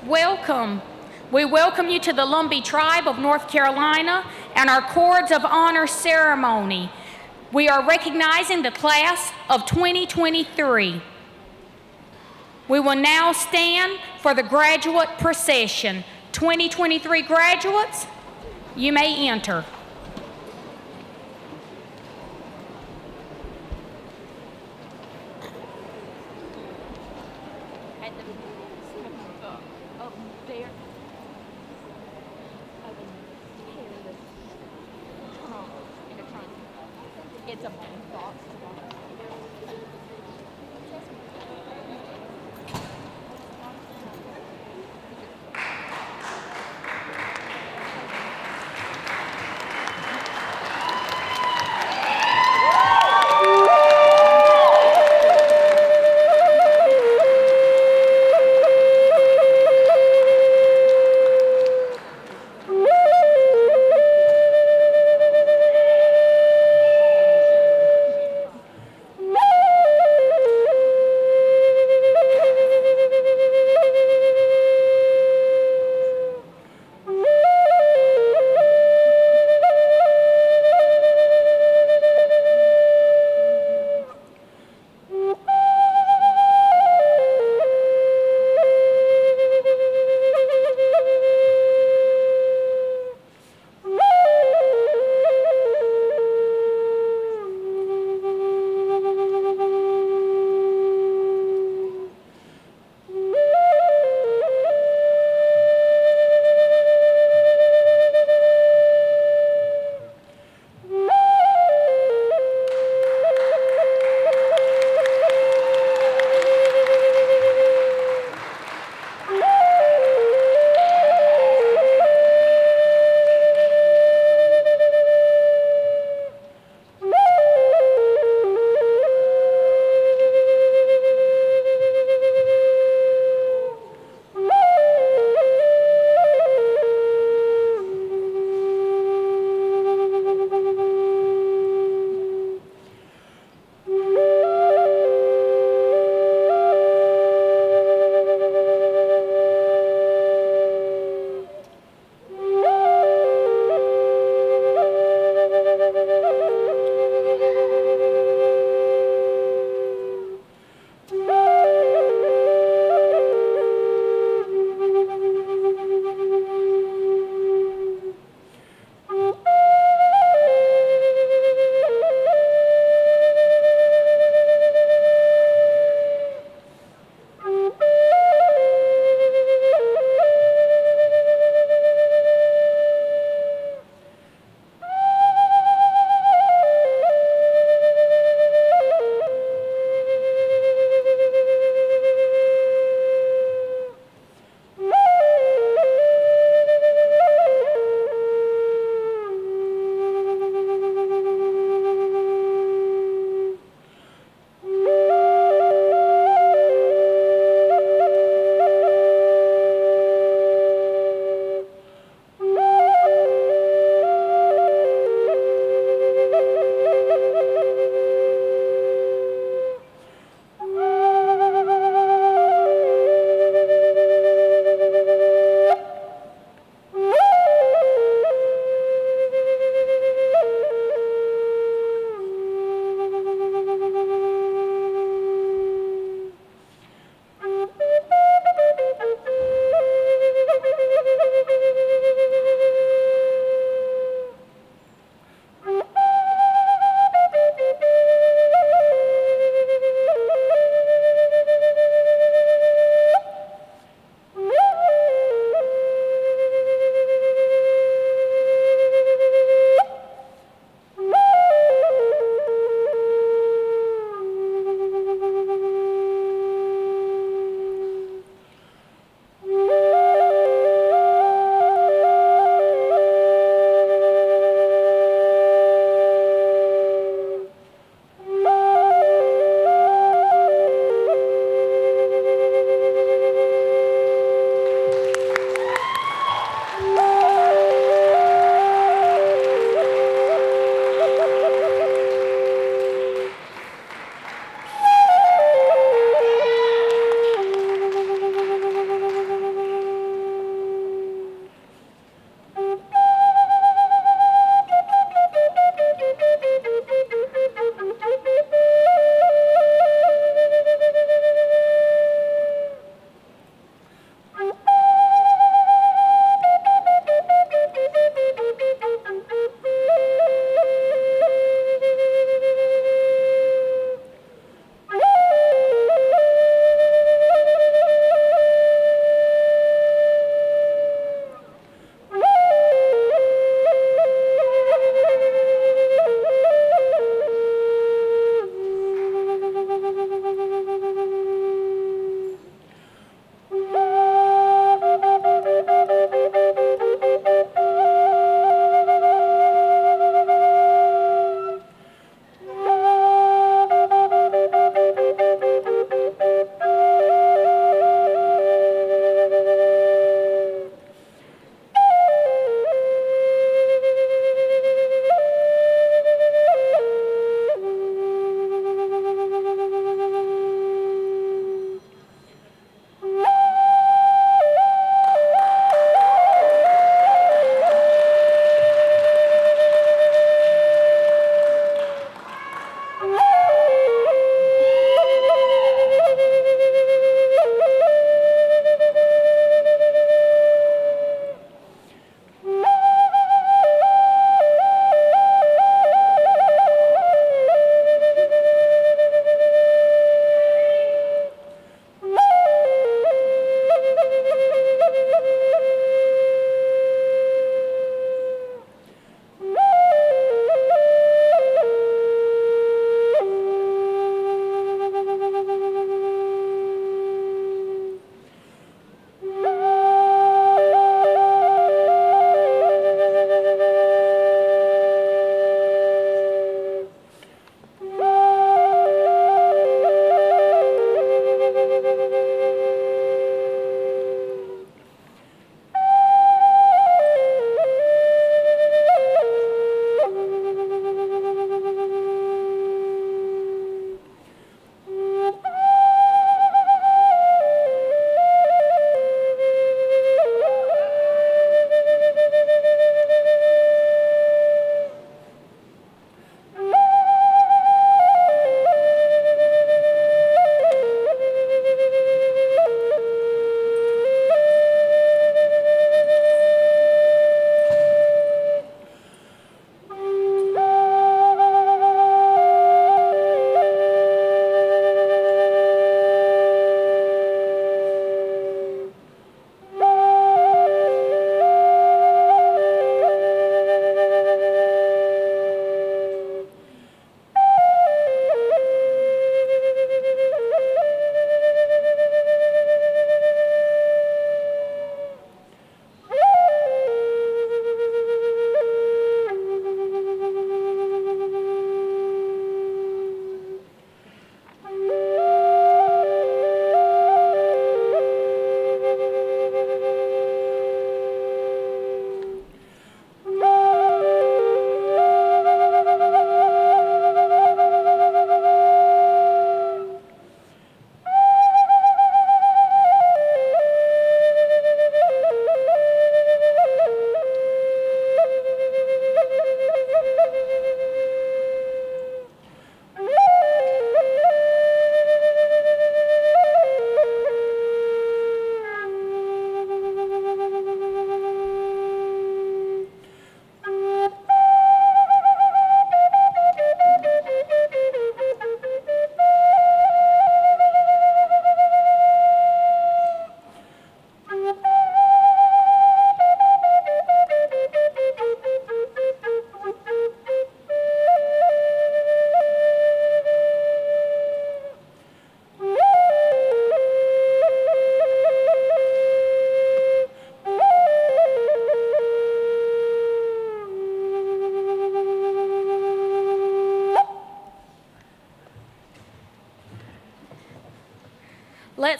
welcome. We welcome you to the Lumbee Tribe of North Carolina and our Cords of Honor ceremony. We are recognizing the class of 2023. We will now stand for the graduate procession. 2023 graduates, you may enter.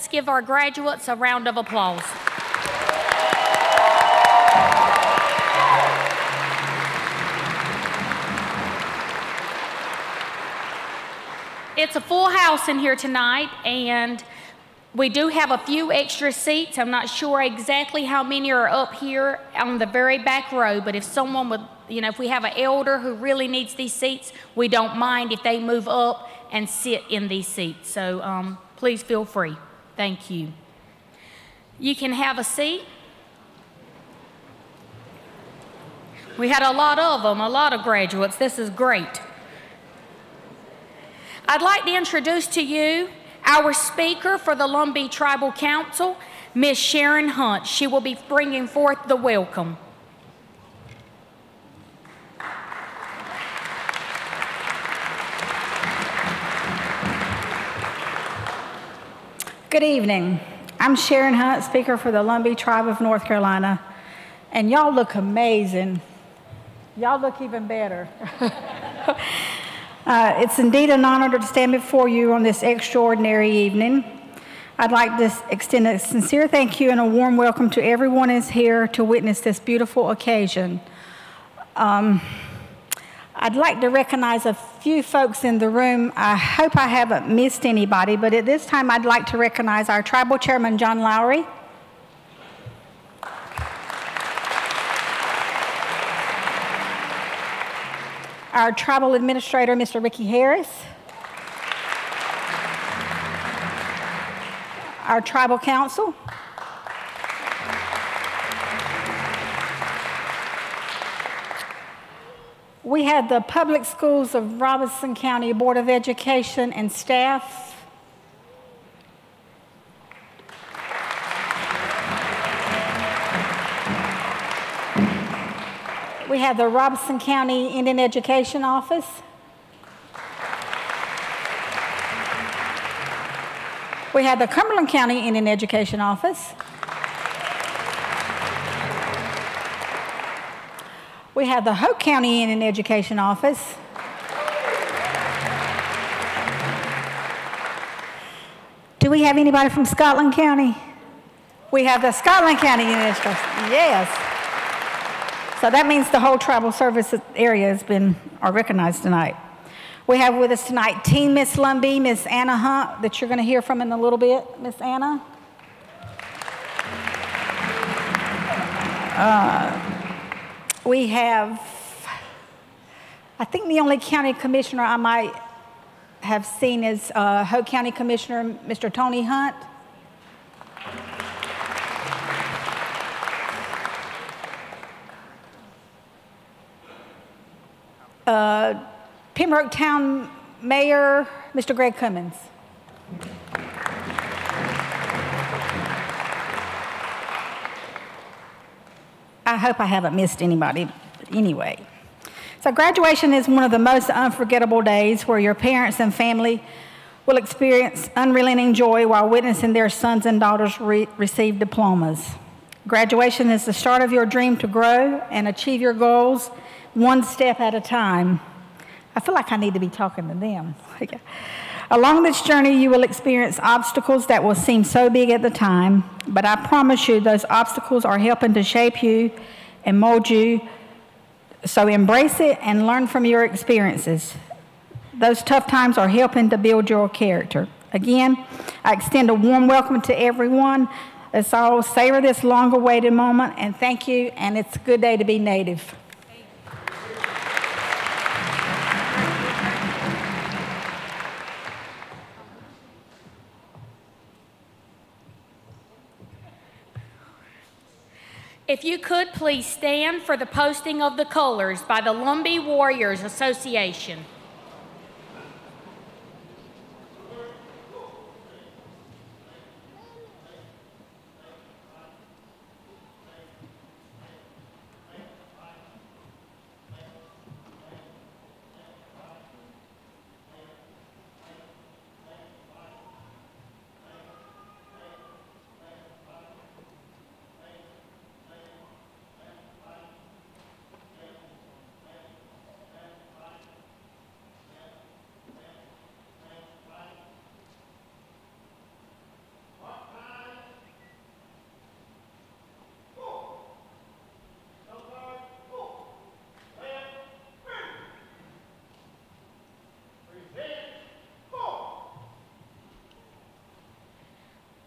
let's give our graduates a round of applause. It's a full house in here tonight, and we do have a few extra seats. I'm not sure exactly how many are up here on the very back row, but if someone would, if we have an elder who really needs these seats, we don't mind if they move up and sit in these seats. So please feel free. Thank you. You can have a seat. We had a lot of them, a lot of graduates. This is great. I'd like to introduce to you our speaker for the Lumbee Tribal Council, Miss Sharon Hunt. She will be bringing forth the welcome. Good evening. I'm Sharon Hunt, speaker for the Lumbee Tribe of North Carolina, and y'all look amazing. Y'all look even better. It's indeed an honor to stand before you on this extraordinary evening. I'd like to extend a sincere thank you and a warm welcome to everyone who is here to witness this beautiful occasion. I'd like to recognize a few folks in the room. I hope I haven't missed anybody, but at this time I'd like to recognize our tribal chairman, John Lowry. Our tribal administrator, Mr. Ricky Harris. Our tribal council. We had the Public Schools of Robeson County Board of Education and staff. We have the Robeson County Indian Education Office. We have the Cumberland County Indian Education Office. We have the Hoke County Indian Education Office. Do we have anybody from Scotland County? We have the Scotland County Indian Education. Yes. So that means the whole tribal service area are recognized tonight. We have with us tonight Teen Miss Lumbee, Miss Anna Hunt, that you're going to hear from in a little bit. Miss Anna. We have, I think the only county commissioner I might have seen is Hoke County Commissioner, Mr. Tony Hunt. Pembroke Town Mayor, Mr. Greg Cummings. I hope I haven't missed anybody, but anyway. So graduation is one of the most unforgettable days where your parents and family will experience unrelenting joy while witnessing their sons and daughters receive diplomas. Graduation is the start of your dream to grow and achieve your goals one step at a time. I feel like I need to be talking to them. Along this journey, you will experience obstacles that will seem so big at the time, but I promise you those obstacles are helping to shape you and mold you. So embrace it and learn from your experiences. Those tough times are helping to build your character. Again, I extend a warm welcome to everyone. Let's all savor this long-awaited moment, and thank you, and it's a good day to be Native. If you could please stand for the posting of the colors by the Lumbee Warriors Association.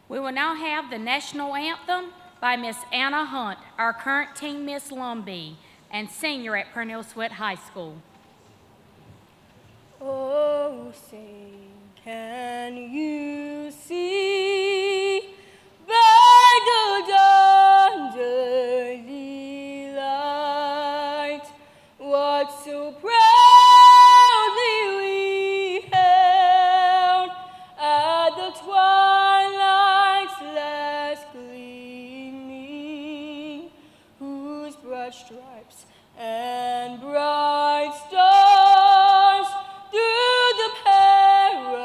We will now have the national anthem by Miss Anna Hunt, our current team Miss Lumbee and senior at Purnell Sweat High School. Oh, say, can you see by the dawn's early light what so proudly we held at the twilight's last gleaming, whose broad stripes and bright stars through the perilous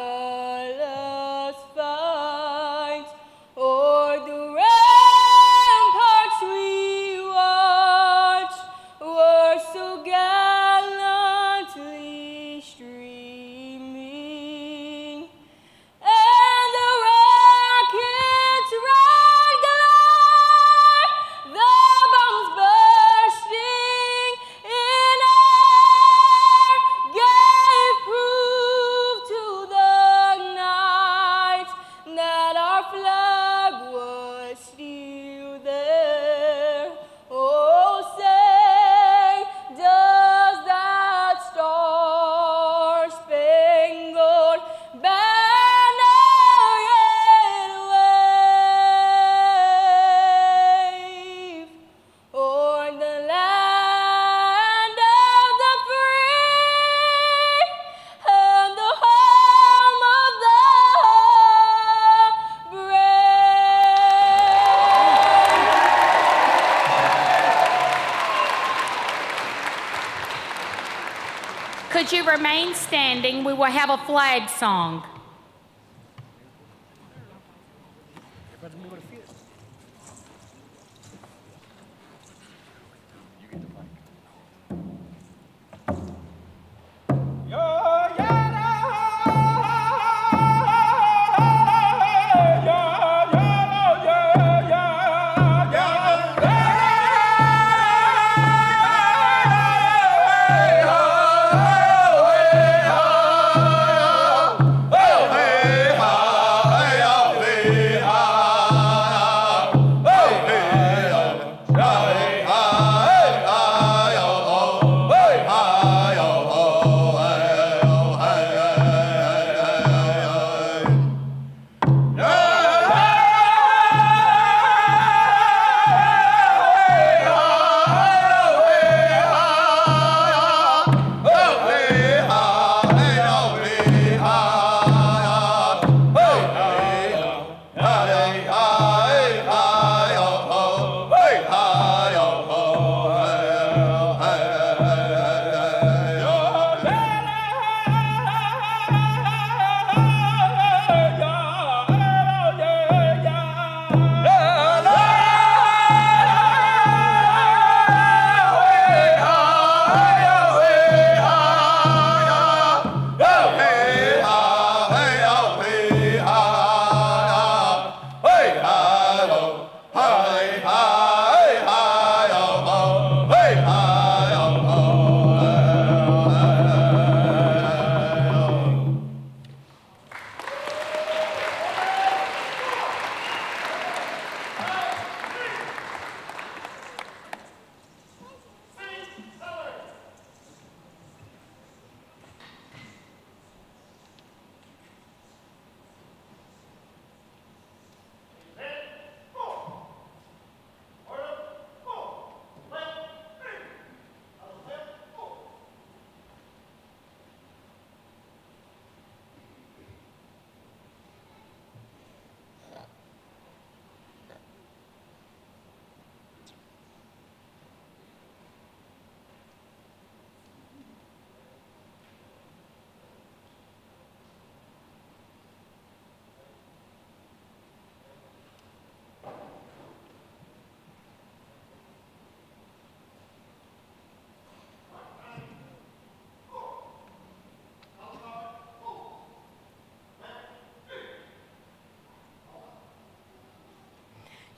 fight o'er the ramparts we watched were so gallantly streaming, and the rockets red galore, the bombs bursting in air, gave proof to the night that our flag was still there. Oh, say, does that star-spangled banner yet wave o'er the land of the free and the home of the brave? Could you remain standing? We will have a flag song.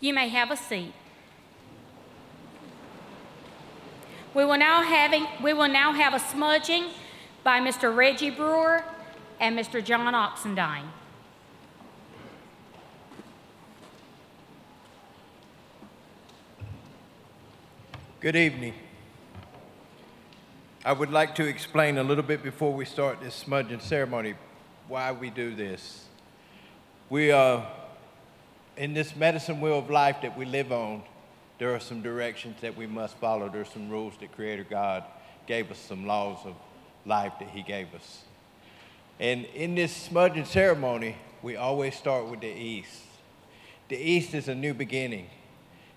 You may have a seat. We will now have a smudging by Mr. Reggie Brewer and Mr. John Oxendine. Good evening. I would like to explain a little bit before we start this smudging ceremony why we do this. We are in this medicine wheel of life that we live on. There are some directions that we must follow. There are some rules that Creator God gave us, some laws of life that He gave us. And in this smudging ceremony, we always start with the East. The East is a new beginning.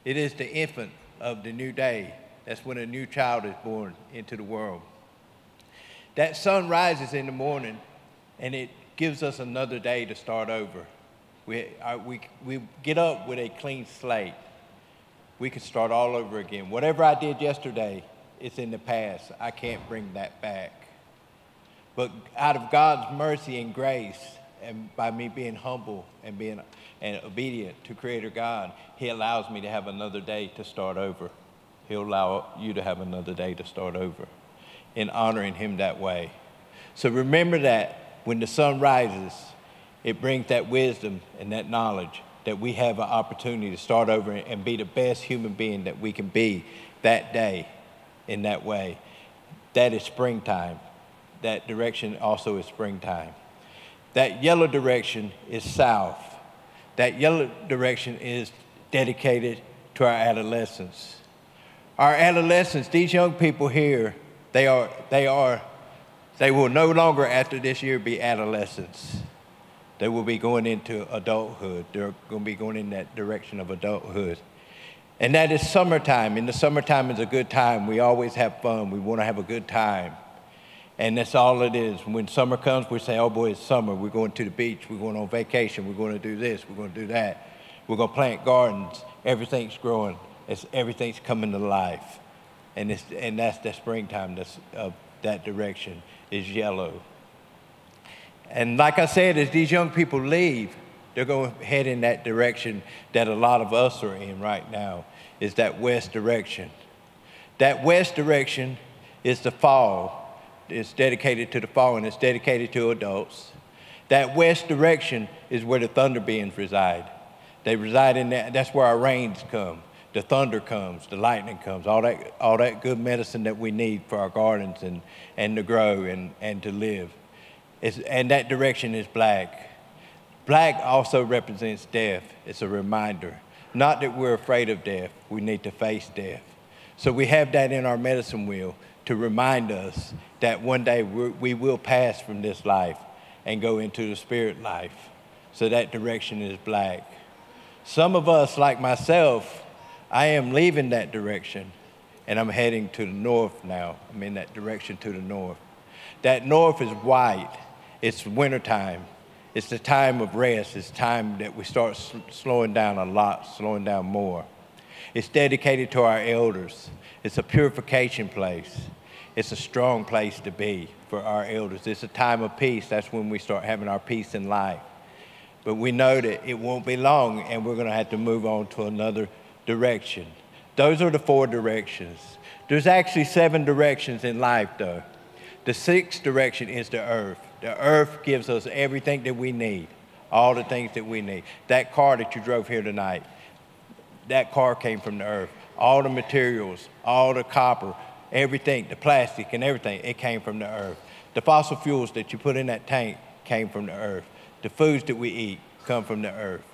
It is the infant of the new day. That's when a new child is born into the world. That sun rises in the morning, and it gives us another day to start over. We get up with a clean slate. We can start all over again. Whatever I did yesterday, it's in the past. I can't bring that back. But out of God's mercy and grace, and by me being humble and being obedient to Creator God, He allows me to have another day to start over. He'll allow you to have another day to start over in honoring Him that way. So remember that when the sun rises, it brings that wisdom and that knowledge that we have an opportunity to start over and be the best human being that we can be that day in that way. That is springtime. That direction also is springtime. That yellow direction is south. That yellow direction is dedicated to our adolescents. Our adolescents, these young people here, they will no longer after this year be adolescents. They will be going into adulthood. They're going to be going in that direction of adulthood. And that is summertime. And the summertime is a good time. We always have fun. We want to have a good time. And that's all it is. When summer comes, we say, oh boy, it's summer. We're going to the beach. We're going on vacation. We're going to do this. We're going to do that. We're going to plant gardens. Everything's growing. Everything's coming to life. And that's the springtime. That direction is yellow. And like I said, as these young people leave, they're going to head in that direction that a lot of us are in right now, is that west direction. That west direction is the fall. It's dedicated to the fall, and it's dedicated to adults. That west direction is where the thunder beings reside. They reside in that. That's where our rains come. The thunder comes, the lightning comes, all that good medicine that we need for our gardens and to grow and to live. And that direction is black. Black also represents death. It's a reminder. Not that we're afraid of death. We need to face death. So we have that in our medicine wheel to remind us that one day we will pass from this life and go into the spirit life. So that direction is black. Some of us, like myself, I am leaving that direction, and I'm heading to the north now. I'm in that direction to the north. That north is white. It's wintertime. It's the time of rest. It's time that we start slowing down a lot, slowing down more. It's dedicated to our elders. It's a purification place. It's a strong place to be for our elders. It's a time of peace. That's when we start having our peace in life. But we know that it won't be long, and we're going to have to move on to another direction. Those are the 4 directions. There's actually 7 directions in life, though. The 6th direction is the earth. The earth gives us everything that we need, all the things that we need. That car that you drove here tonight, that car came from the earth. All the materials, all the copper, everything, the plastic and everything, it came from the earth. The fossil fuels that you put in that tank came from the earth. The foods that we eat come from the earth.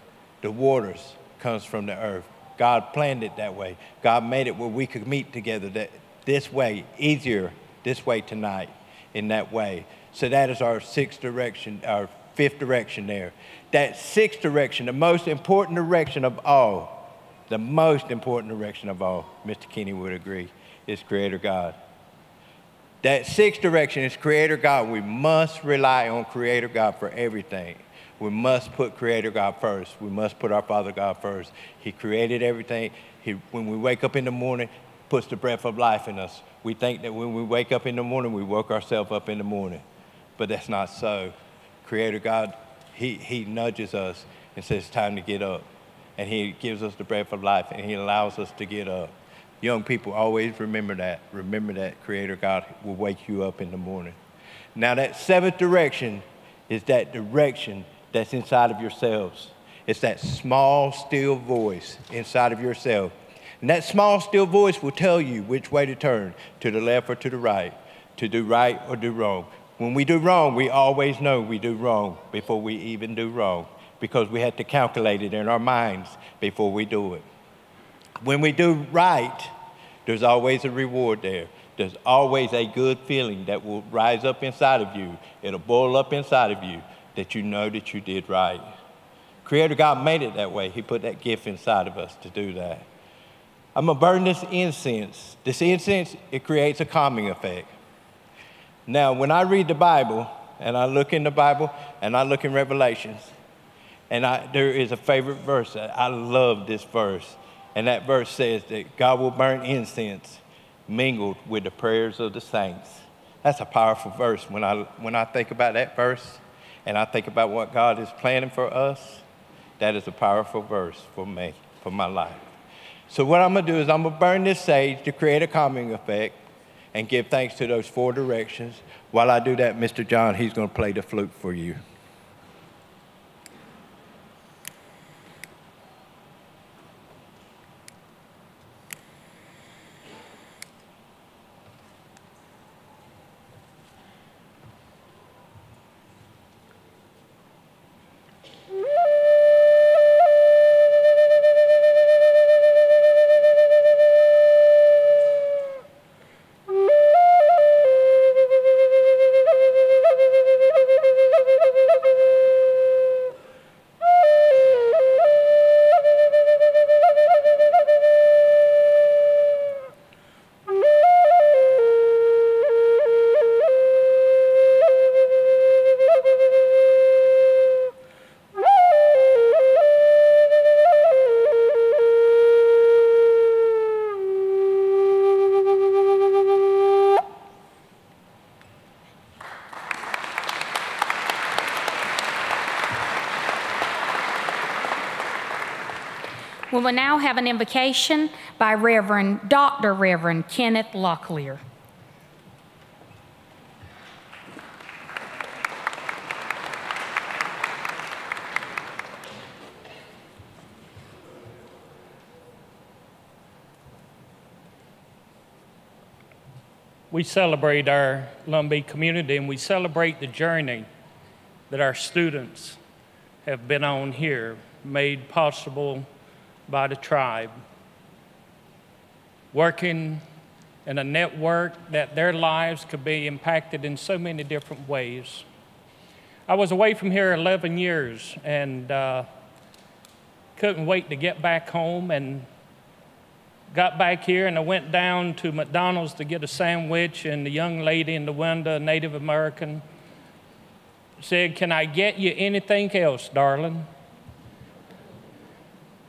The waters comes from the earth. God planned it that way. God made it where we could meet together this way, easier this way tonight, in that way. So that is our 6th direction, our 5th direction there. That 6th direction, the most important direction of all, Mr. Kenny would agree, is Creator God. That 6th direction is Creator God. We must rely on Creator God for everything. We must put Creator God first. We must put our Father God first. He created everything. When we wake up in the morning, puts the breath of life in us. We think that when we wake up in the morning, we woke ourselves up in the morning. But that's not so. Creator God, He nudges us and says it's time to get up. And He gives us the breath of life, and He allows us to get up. Young people, always remember that. Remember that Creator God will wake you up in the morning. Now that 7th direction is that direction that's inside of yourselves. It's that small, still voice inside of yourself And that small, still voice will tell you which way to turn, to the left or to the right, to do right or do wrong. When we do wrong, we always know we do wrong before we even do wrong, because we had to calculate it in our minds before we do it. When we do right, there's always a reward there. There's always a good feeling that will rise up inside of you. It'll boil up inside of you that you know that you did right. Creator God made it that way. He put that gift inside of us to do that. I'm going to burn this incense. This incense, it creates a calming effect. Now, when I read the Bible, and I look in the Bible, and I look in Revelations, and there is a favorite verse. I love this verse. And that verse says that God will burn incense mingled with the prayers of the saints. That's a powerful verse. When I think about that verse, and I think about what God is planning for us, that is a powerful verse for me, for my life. So what I'm going to do is I'm going to burn this sage to create a calming effect and give thanks to those 4 directions. While I do that, Mr. John, he's going to play the flute for you. We will now have an invocation by Dr. Reverend Kenneth Locklear. We celebrate our Lumbee community, and we celebrate the journey that our students have been on here, made possible by the tribe, working in a network that their lives could be impacted in so many different ways. I was away from here 11 years and couldn't wait to get back home, and got back here, and I went down to McDonald's to get a sandwich, and the young lady in the window, a Native American, said, "Can I get you anything else, darling?"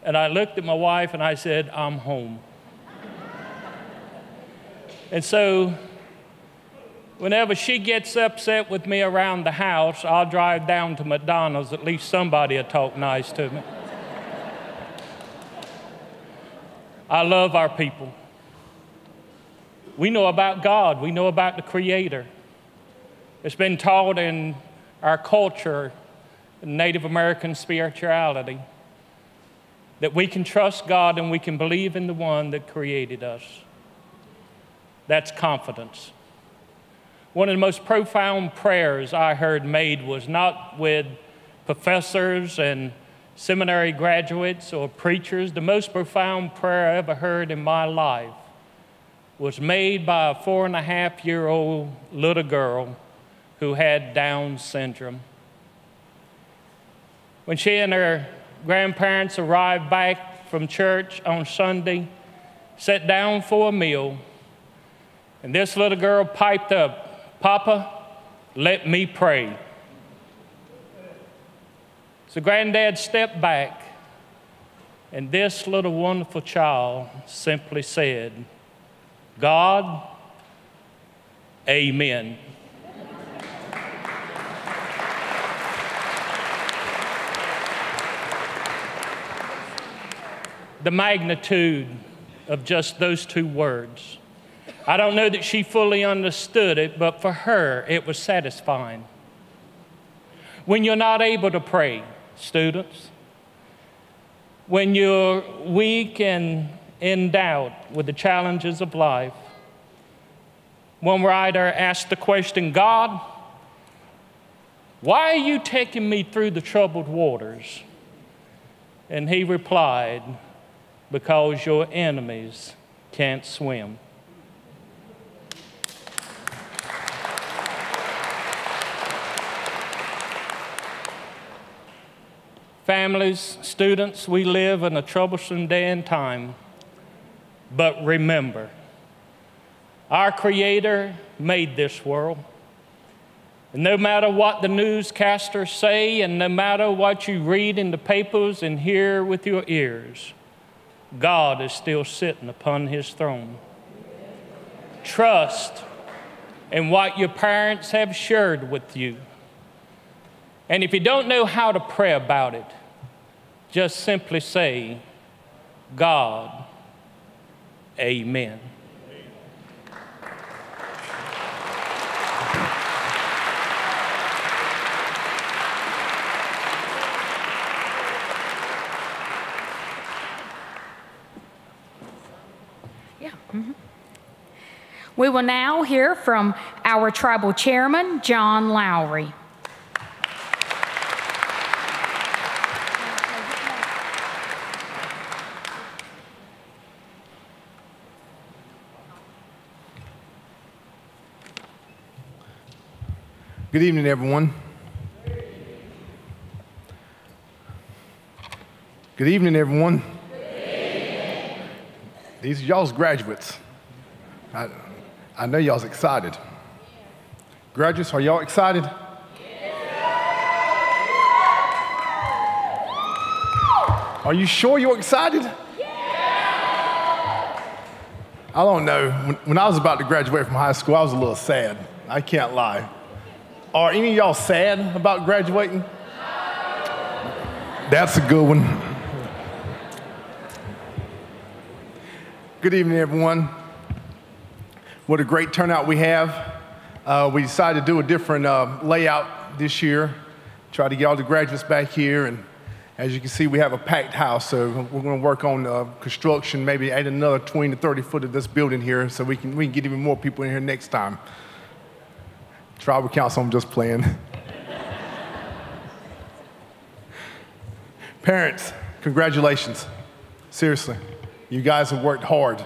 And I looked at my wife and I said, "I'm home." And so whenever she gets upset with me around the house, I'll drive down to McDonald's. At least somebody will talk nice to me. I love our people. We know about God. We know about the Creator. It's been taught in our culture, Native American spirituality, that we can trust God and we can believe in the one that created us. That's confidence. One of the most profound prayers I heard made was not with professors and seminary graduates or preachers. The most profound prayer I ever heard in my life was made by a 4.5-year-old little girl who had Down syndrome. When she and her grandparents arrived back from church on Sunday, sat down for a meal, and this little girl piped up, "Papa, let me pray." So Granddad stepped back, and this little wonderful child simply said, "God, amen." The magnitude of just those 2 words. I don't know that she fully understood it, but for her, it was satisfying. When you're not able to pray, students, when you're weak and in doubt with the challenges of life. One writer asked the question, God, why are you taking me through the troubled waters? And he replied, because your enemies can't swim. Families, students, we live in a troublesome day and time. But remember, our Creator made this world. And no matter what the newscasters say, and no matter what you read in the papers and hear with your ears, God is still sitting upon his throne. Trust in what your parents have shared with you. And if you don't know how to pray about it, just simply say, God, amen. Yeah. Mm-hmm. We will now hear from our tribal chairman, John Lowry. Good evening, everyone. Good evening, everyone. These are y'all's graduates. I know y'all's excited. Graduates, are y'all excited? Are you sure you're excited? I don't know. When I was about to graduate from high school, I was a little sad. I can't lie. Are any of y'all sad about graduating? That's a good one. Good evening, everyone. What a great turnout we have. We decided to do a different layout this year, try to get all the graduates back here. And as you can see, we have a packed house, so we're going to work on construction, maybe add another 20 to 30 foot of this building here so we can get even more people in here next time. Tribal Council, I'm just playing. Parents, congratulations. Seriously, you guys have worked hard.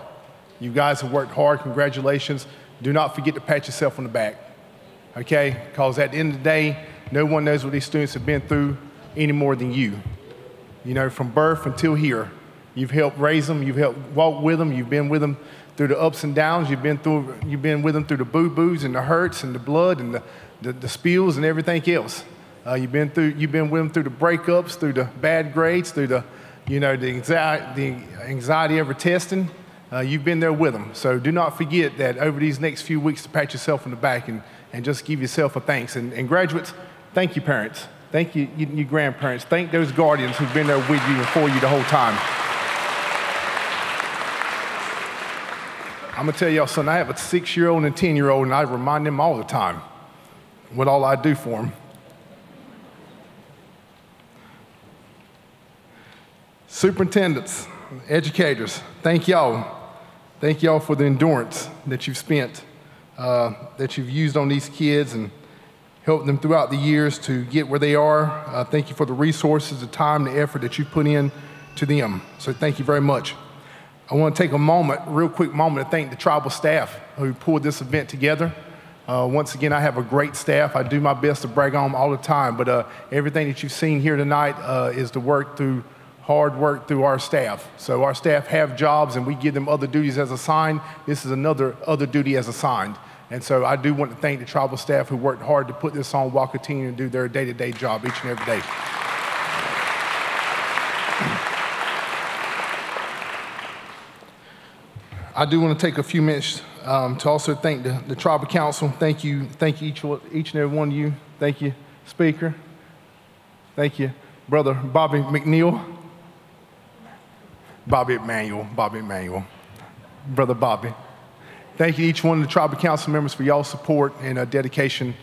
You guys have worked hard, congratulations. Do not forget to pat yourself on the back, okay? Because at the end of the day, no one knows what these students have been through any more than you. You know, from birth until here, you've helped raise them, you've helped walk with them, you've been with them through the ups and downs, you've been with them through the boo-boos and the hurts and the blood and the spills and everything else. You've been with them through the breakups, through the bad grades, through the anxiety over testing. You've been there with them. So do not forget that over these next few weeks to pat yourself on the back and just give yourself a thanks. And graduates, thank you, parents. Thank you, your grandparents. Thank those guardians who've been there with you and for you the whole time. I'm gonna tell y'all something, I have a 6-year-old and a 10-year-old, and I remind them all the time what all I do for them. Superintendents, educators, thank y'all. Thank y'all for the endurance that you've spent, that you've used on these kids and helped them throughout the years to get where they are. Thank you for the resources, the time, the effort that you put in to them. So thank you very much. I want to take a real quick moment to thank the tribal staff who pulled this event together. Once again, I have a great staff. I do my best to brag on them all the time, but everything that you've seen here tonight is the hard work through our staff. So our staff have jobs and we give them other duties as assigned. This is another duty as assigned. And so I do want to thank the tribal staff who worked hard to put this on while continuing to do their day-to-day job each and every day. I do want to take a few minutes to also thank the Tribal Council. Thank you each and every one of you. Thank you, Speaker. Thank you, Brother Bobby McNeil. Bobby Emanuel. Brother Bobby. Thank you to each one of the Tribal Council members for y'all's support and dedication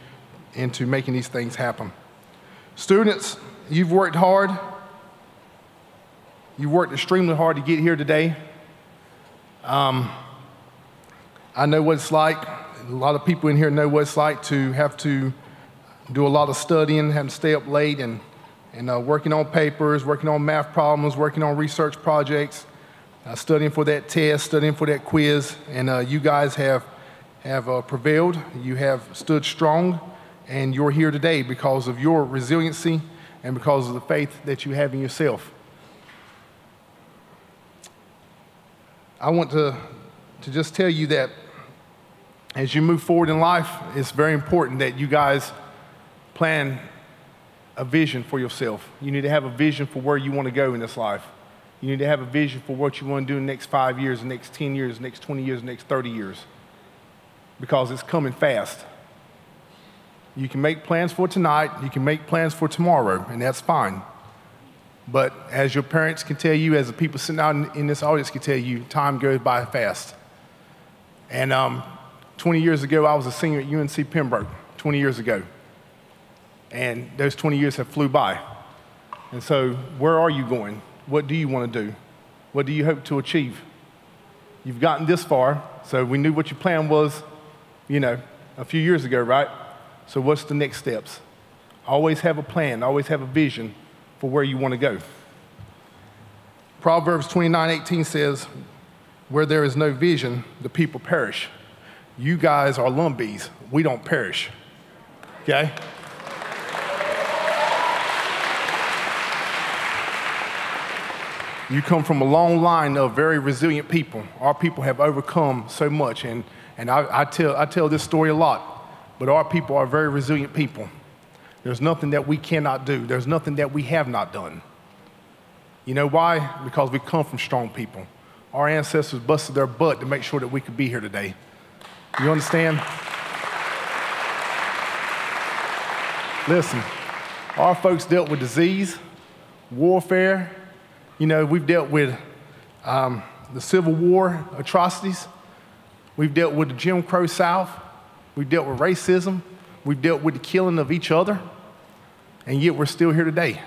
into making these things happen. Students, you've worked hard. You worked extremely hard to get here today. I know what it's like. A lot of people in here know what it's like to have to do a lot of studying, having to stay up late and working on papers, working on math problems, working on research projects, studying for that test, studying for that quiz. And you guys have prevailed. You have stood strong, and you're here today because of your resiliency and because of the faith that you have in yourself. I want to just tell you that as you move forward in life, it's very important that you guys plan a vision for yourself. You need to have a vision for where you want to go in this life. You need to have a vision for what you want to do in the next 5 years, the next 10 years, the next 20 years, the next 30 years, because it's coming fast. You can make plans for tonight, you can make plans for tomorrow, and that's fine. But as your parents can tell you, as the people sitting out in this audience can tell you, time goes by fast. And 20 years ago, I was a senior at UNC Pembroke, 20 years ago. And those 20 years have flew by. And so where are you going? What do you want to do? What do you hope to achieve? You've gotten this far, so we knew what your plan was, a few years ago, right? So what's the next steps? Always have a plan, always have a vision for where you want to go. Proverbs 29:18 says, where there is no vision, the people perish. You guys are Lumbees. We don't perish, okay? You come from a long line of very resilient people. Our people have overcome so much, and I tell this story a lot, but our people are very resilient people. There's nothing that we cannot do. There's nothing that we have not done. You know why? Because we come from strong people. Our ancestors busted their butt to make sure that we could be here today. You understand? Listen, our folks dealt with disease, warfare. We've dealt with the Civil War atrocities. We've dealt with the Jim Crow South. We've dealt with racism. We've dealt with the killing of each other. And yet we're still here today.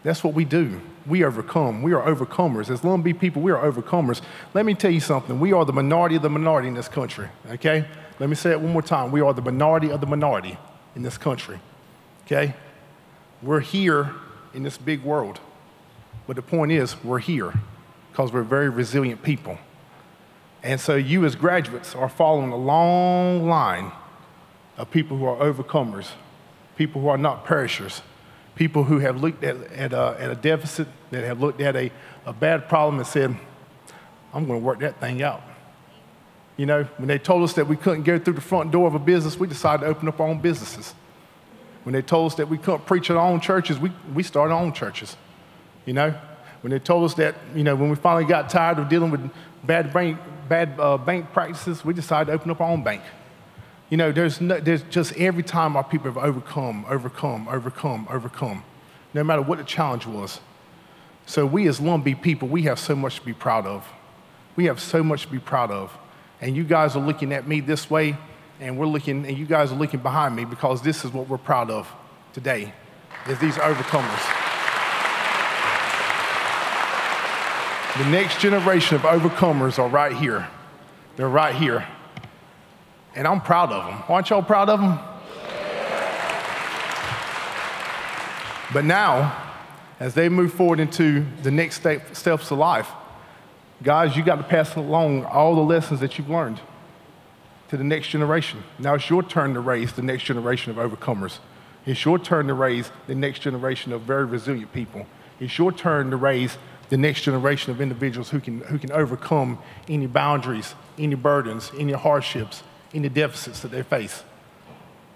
That's what we do. We overcome. We are overcomers. As Lumbee people, we are overcomers. Let me tell you something. We are the minority of the minority in this country, okay? Let me say it one more time. We are the minority of the minority in this country, okay? We're here in this big world. But the point is, we're here because we're very resilient people. And so you as graduates are following a long line of people who are overcomers, people who are not perishers, people who have looked at a deficit, that have looked at a bad problem and said, I'm going to work that thing out. When they told us that we couldn't go through the front door of a business, we decided to open up our own businesses. When they told us that we couldn't preach at our own churches, we started our own churches. When they told us that, when we finally got tired of dealing with bad bank practices, we decided to open up our own bank. There's just every time our people have overcome, no matter what the challenge was. So we as Lumbee people, we have so much to be proud of. We have so much to be proud of. And you guys are looking at me this way, and you guys are looking behind me because this is what we're proud of today, is these overcomers. The next generation of overcomers are right here. They're right here. And I'm proud of them. Aren't y'all proud of them? But now, as they move forward into the next steps of life, guys, you got to pass along all the lessons that you've learned to the next generation. Now it's your turn to raise the next generation of overcomers. It's your turn to raise the next generation of very resilient people. It's your turn to raise the next generation of individuals who can overcome any boundaries, any burdens, any hardships, any deficits that they face.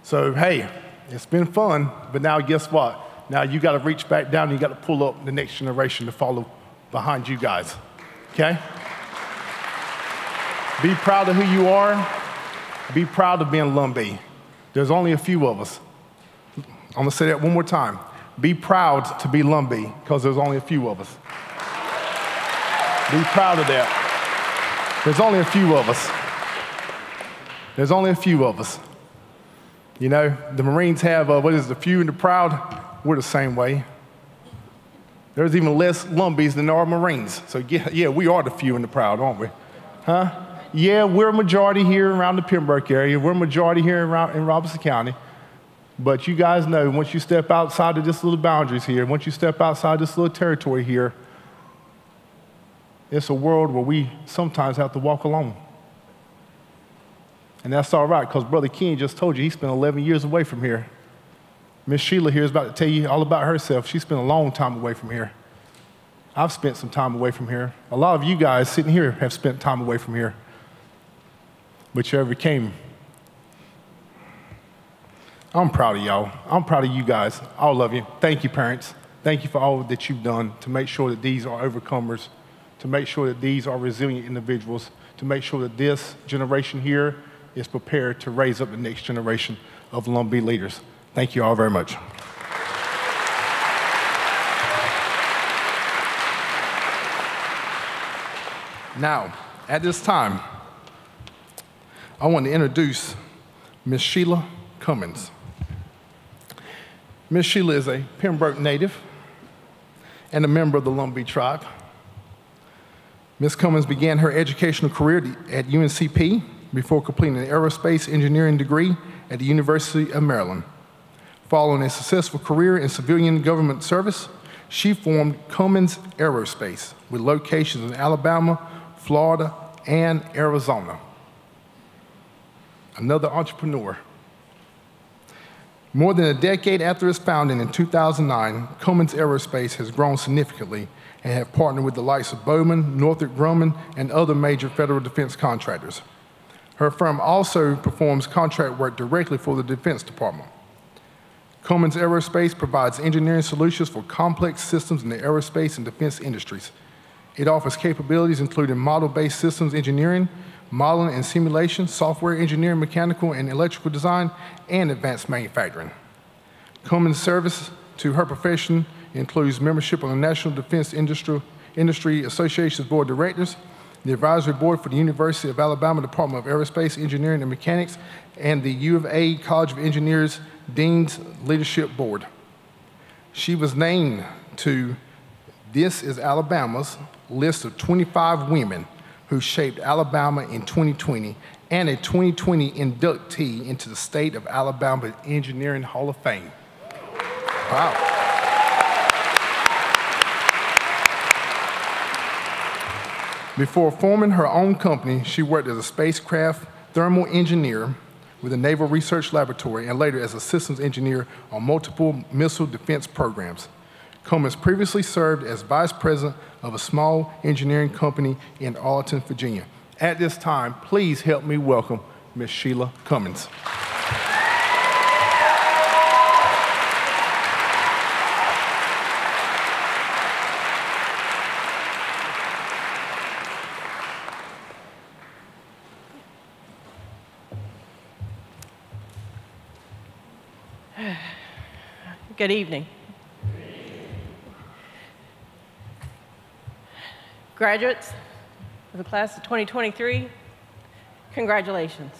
So, hey, it's been fun, but now guess what? Now you got to reach back down and you got to pull up the next generation to follow behind you guys, okay? Be proud of who you are. Be proud of being Lumbee. There's only a few of us. I'm going to say that one more time. Be proud to be Lumbee because there's only a few of us. Be proud of that. There's only a few of us. There's only a few of us. The Marines have, the few and the proud. We're the same way. There's even less Lumbees than there are Marines. So yeah, we are the few and the proud, aren't we? Huh? Yeah, we're a majority here around the Pembroke area. We're a majority here in Robeson County. But you guys know, once you step outside of this little boundaries here, once you step outside this little territory here, it's a world where we sometimes have to walk alone. And that's all right, because Brother Ken just told you he spent 11 years away from here. Miss Sheila here is about to tell you all about herself. She spent a long time away from here. I've spent some time away from here. A lot of you guys sitting here have spent time away from here. But you overcame. I'm proud of y'all. I'm proud of you guys. All of you. Thank you, parents. Thank you for all that you've done to make sure that these are overcomers, to make sure that these are resilient individuals, to make sure that this generation here is prepared to raise up the next generation of Lumbee leaders. Thank you all very much. Now, at this time, I want to introduce Miss Sheila Cummings. Miss Sheila is a Pembroke native and a member of the Lumbee tribe. Ms. Cummings began her educational career at UNCP before completing an aerospace engineering degree at the University of Maryland. Following a successful career in civilian government service, she formed Cummings Aerospace with locations in Alabama, Florida, and Arizona. Another entrepreneur. More than a decade after its founding in 2009, Cummings Aerospace has grown significantly and have partnered with the likes of Bowman, Northrop Grumman, and other major federal defense contractors. Her firm also performs contract work directly for the Defense Department. Cummings Aerospace provides engineering solutions for complex systems in the aerospace and defense industries. It offers capabilities including model-based systems engineering, modeling and simulation, software engineering, mechanical and electrical design, and advanced manufacturing. Cummings' service to her profession includes membership on the National Defense Industry Association's Board of Directors, the Advisory Board for the University of Alabama Department of Aerospace, Engineering, and Mechanics, and the U of A College of Engineers Dean's Leadership Board. She was named to This Is Alabama's list of 25 women who shaped Alabama in 2020 and a 2020 inductee into the State of Alabama Engineering Hall of Fame. Wow. Before forming her own company, she worked as a spacecraft thermal engineer with the Naval Research Laboratory and later as a systems engineer on multiple missile defense programs. Cummings previously served as vice president of a small engineering company in Arlington, Virginia. At this time, please help me welcome Ms. Sheila Cummings. Good evening. Graduates of the class of 2023, congratulations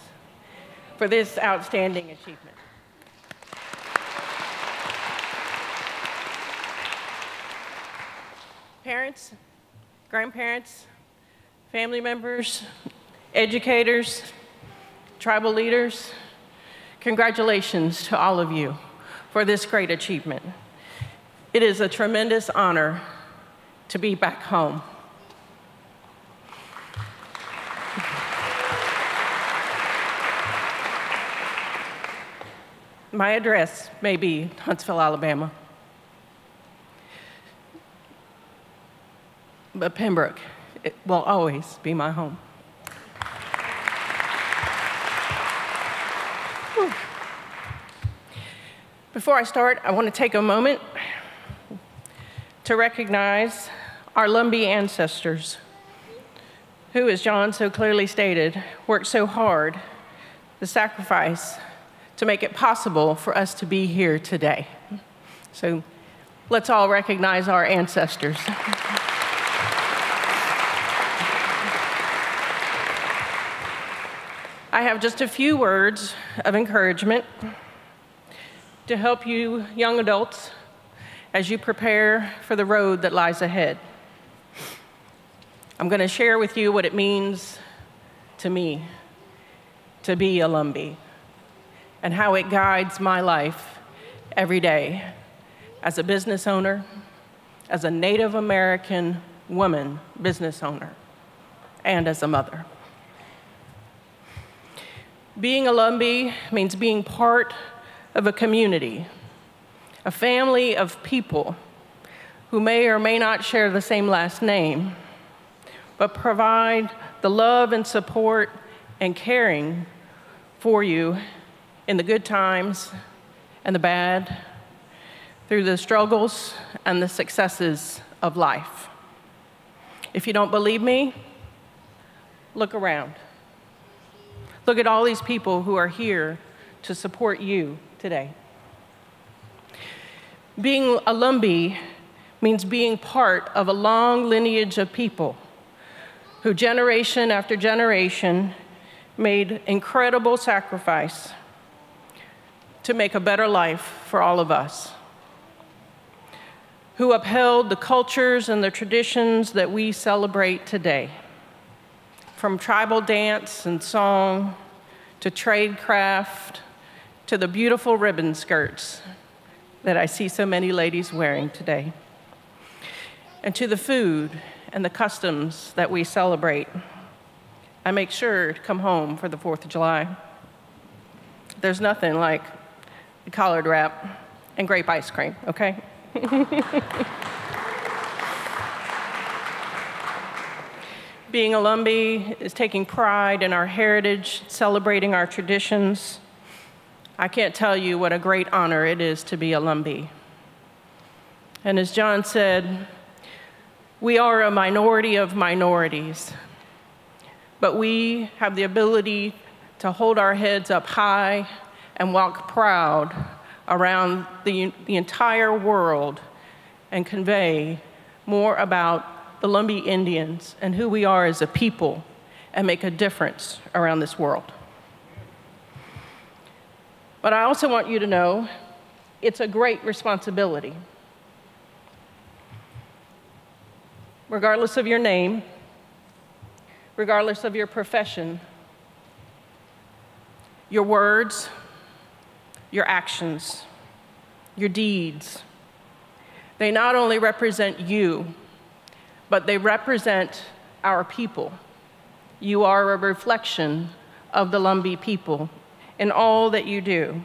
for this outstanding achievement. Parents, grandparents, family members, educators, tribal leaders, congratulations to all of you for this great achievement. It is a tremendous honor to be back home. My address may be Huntsville, Alabama, but Pembroke will always be my home. Before I start, I want to take a moment to recognize our Lumbee ancestors, who, as John so clearly stated, worked so hard, the sacrifice to make it possible for us to be here today. So let's all recognize our ancestors. I have just a few words of encouragement to help you young adults as you prepare for the road that lies ahead. I'm going to share with you what it means to me to be a Lumbee and how it guides my life every day as a business owner, as a Native American woman business owner, and as a mother. Being a Lumbee means being part of a community, a family of people who may or may not share the same last name, but provide the love and support and caring for you in the good times and the bad, through the struggles and the successes of life. If you don't believe me, look around. Look at all these people who are here to support you today. Being a Lumbee means being part of a long lineage of people who generation after generation made incredible sacrifice to make a better life for all of us, who upheld the cultures and the traditions that we celebrate today, from tribal dance and song to trade craft to the beautiful ribbon skirts that I see so many ladies wearing today, and to the food and the customs that we celebrate. I make sure to come home for the 4th of July. There's nothing like the collard wrap and grape ice cream, okay? Being a Lumbee is taking pride in our heritage, celebrating our traditions. I can't tell you what a great honor it is to be a Lumbee. And as John said, we are a minority of minorities, but we have the ability to hold our heads up high and walk proud around the entire world and convey more about the Lumbee Indians and who we are as a people and make a difference around this world. But I also want you to know it's a great responsibility. Regardless of your name, regardless of your profession, your words, your actions, your deeds, they not only represent you, but they represent our people. You are a reflection of the Lumbee people in all that you do.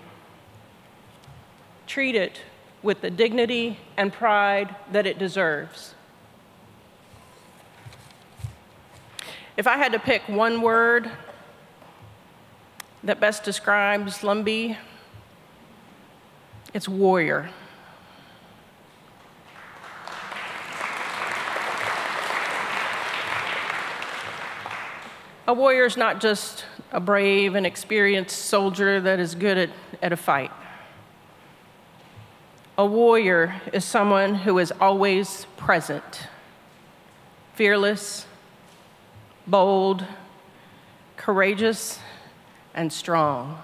Treat it with the dignity and pride that it deserves. If I had to pick one word that best describes Lumbee, it's warrior. A warrior is not just a brave and experienced soldier that is good at a fight. A warrior is someone who is always present, fearless, bold, courageous, and strong.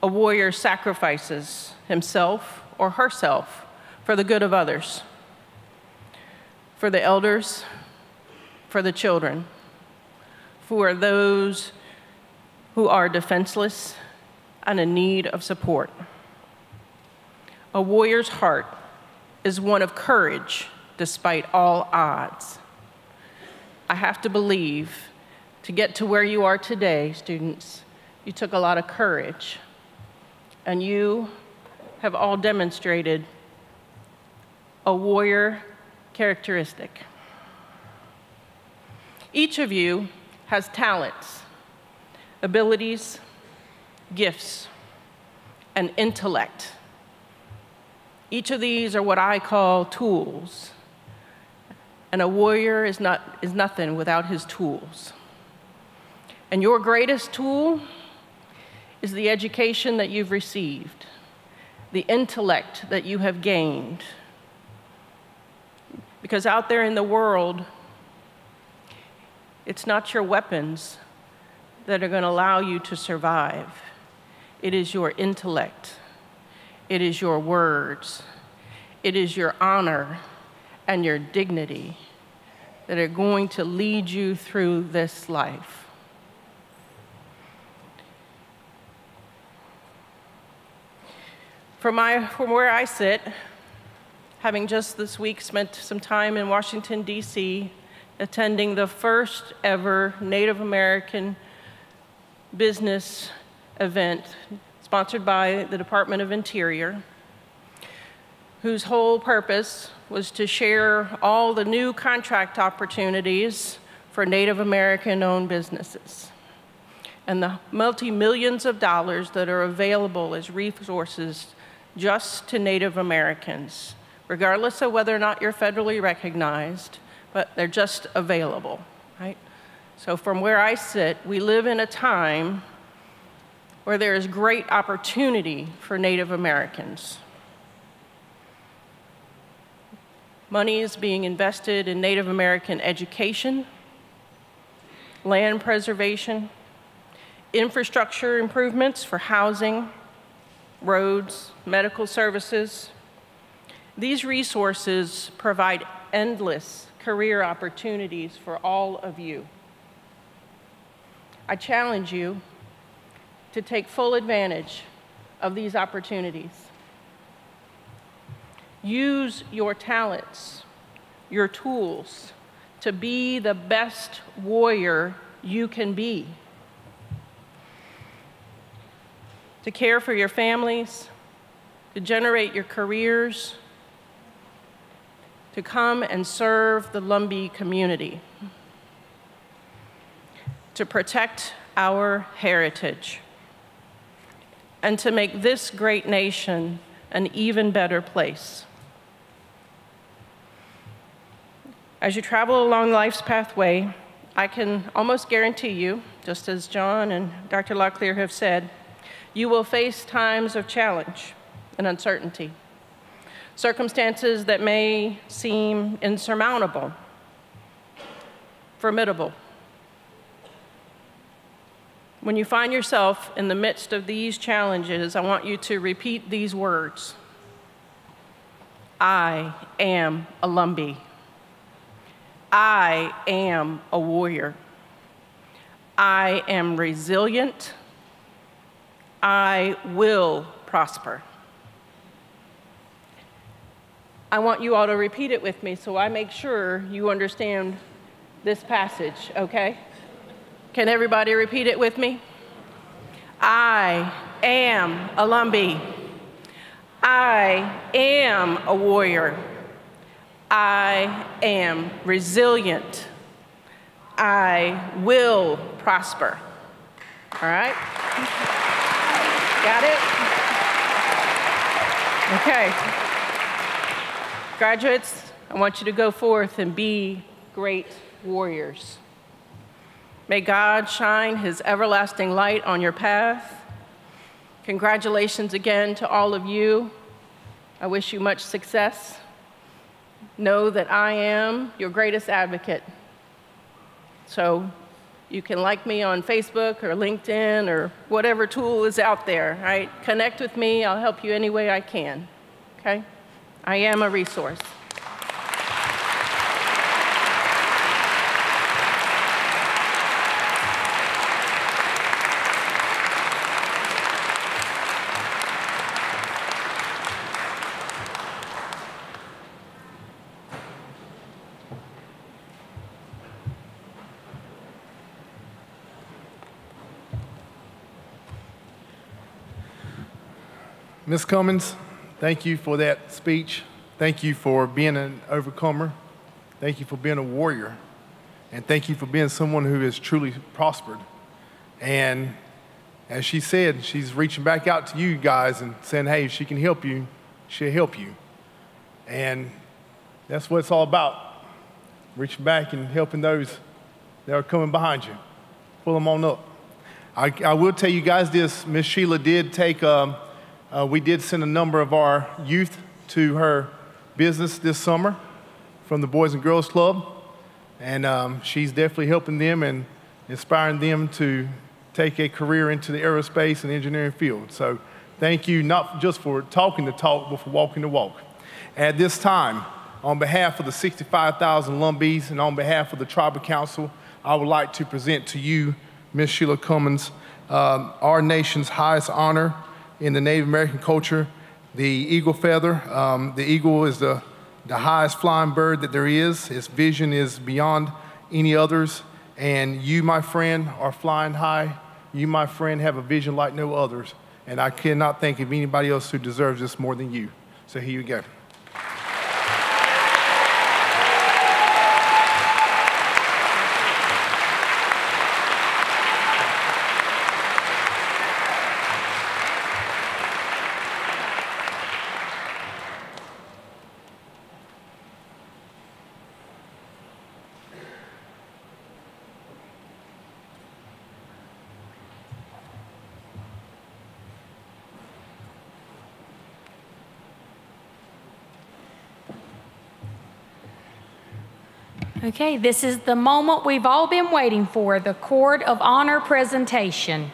A warrior sacrifices himself or herself for the good of others, for the elders, for the children, for those who are defenseless and in need of support. A warrior's heart is one of courage despite all odds. I have to believe to get to where you are today, students, you took a lot of courage, and you have all demonstrated a warrior characteristic. Each of you has talents, abilities, gifts, and intellect. Each of these are what I call tools. And a warrior is nothing without his tools. And your greatest tool is the education that you've received, the intellect that you have gained. Because out there in the world, it's not your weapons that are going to allow you to survive. It is your intellect. It is your words. It is your honor and your dignity that are going to lead you through this life. From where I sit, having just this week spent some time in Washington, D.C., attending the first ever Native American business event sponsored by the Department of Interior, whose whole purpose was to share all the new contract opportunities for Native American-owned businesses and the multi-millions of dollars that are available as resources just to Native Americans, regardless of whether or not you're federally recognized, but they're just available, right? So from where I sit, we live in a time where there is great opportunity for Native Americans. Money is being invested in Native American education, land preservation, infrastructure improvements for housing, roads, medical services. These resources provide endless career opportunities for all of you. I challenge you to take full advantage of these opportunities. Use your talents, your tools, to be the best warrior you can be. To care for your families, to generate your careers, to come and serve the Lumbee community, to protect our heritage, and to make this great nation an even better place. As you travel along life's pathway, I can almost guarantee you, just as John and Dr. Locklear have said, you will face times of challenge and uncertainty, circumstances that may seem insurmountable, formidable. When you find yourself in the midst of these challenges, I want you to repeat these words. I am a Lumbee. I am a warrior. I am resilient. I will prosper. I want you all to repeat it with me so I make sure you understand this passage, okay? Can everybody repeat it with me? I am a Lumbee. I am a warrior. I am resilient. I will prosper. All right? Got it? Okay. Graduates, I want you to go forth and be great warriors. May God shine his everlasting light on your path. Congratulations again to all of you. I wish you much success. Know that I am your greatest advocate. So you can like me on Facebook or LinkedIn or whatever tool is out there, right? Connect with me. I'll help you any way I can, okay? I am a resource. Ms. Cummings, thank you for that speech. Thank you for being an overcomer. Thank you for being a warrior. And thank you for being someone who has truly prospered. And as she said, she's reaching back out to you guys and saying, hey, if she can help you, she'll help you. And that's what it's all about, reaching back and helping those that are coming behind you. Pull them on up. I will tell you guys this, Ms. Sheila did take, we did send a number of our youth to her business this summer from the Boys and Girls Club. And she's definitely helping them and inspiring them to take a career into the aerospace and engineering field. So Thank you not just for talking the talk, but for walking the walk. At this time, on behalf of the 65,000 Lumbees and on behalf of the Tribal Council, I would like to present to you Ms. Sheila Cummings, our nation's highest honor in the Native American culture, the eagle feather. The eagle is the highest flying bird that there is. Its vision is beyond any others. And you, my friend, are flying high. You, my friend, have a vision like no others. And I cannot think of anybody else who deserves this more than you. So here you go. Okay, this is the moment we've all been waiting for, the Cord of Honor presentation.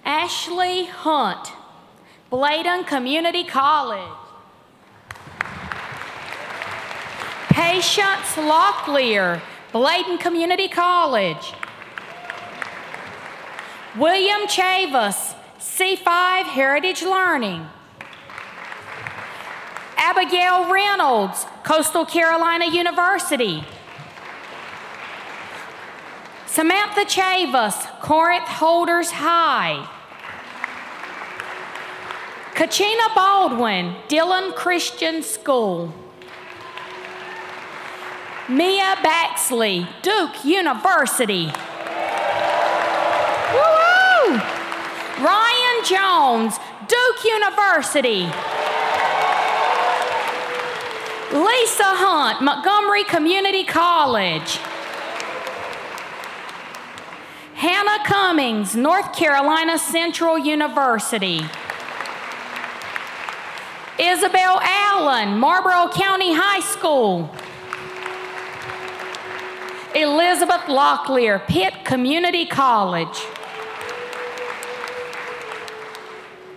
Ashley Hunt, Bladen Community College. Patience Locklear, Bladen Community College. William Chavis, C5 Heritage Learning. Abigail Reynolds, Coastal Carolina University. Samantha Chavis, Corinth Holders High. Kachina Baldwin, Dillon Christian School. Mia Baxley, Duke University. Woo-hoo! Ryan Jones, Duke University. Lisa Hunt, Montgomery Community College. Hannah Cummings, North Carolina Central University. Isabel Allen, Marlboro County High School. Elizabeth Locklear, Pitt Community College.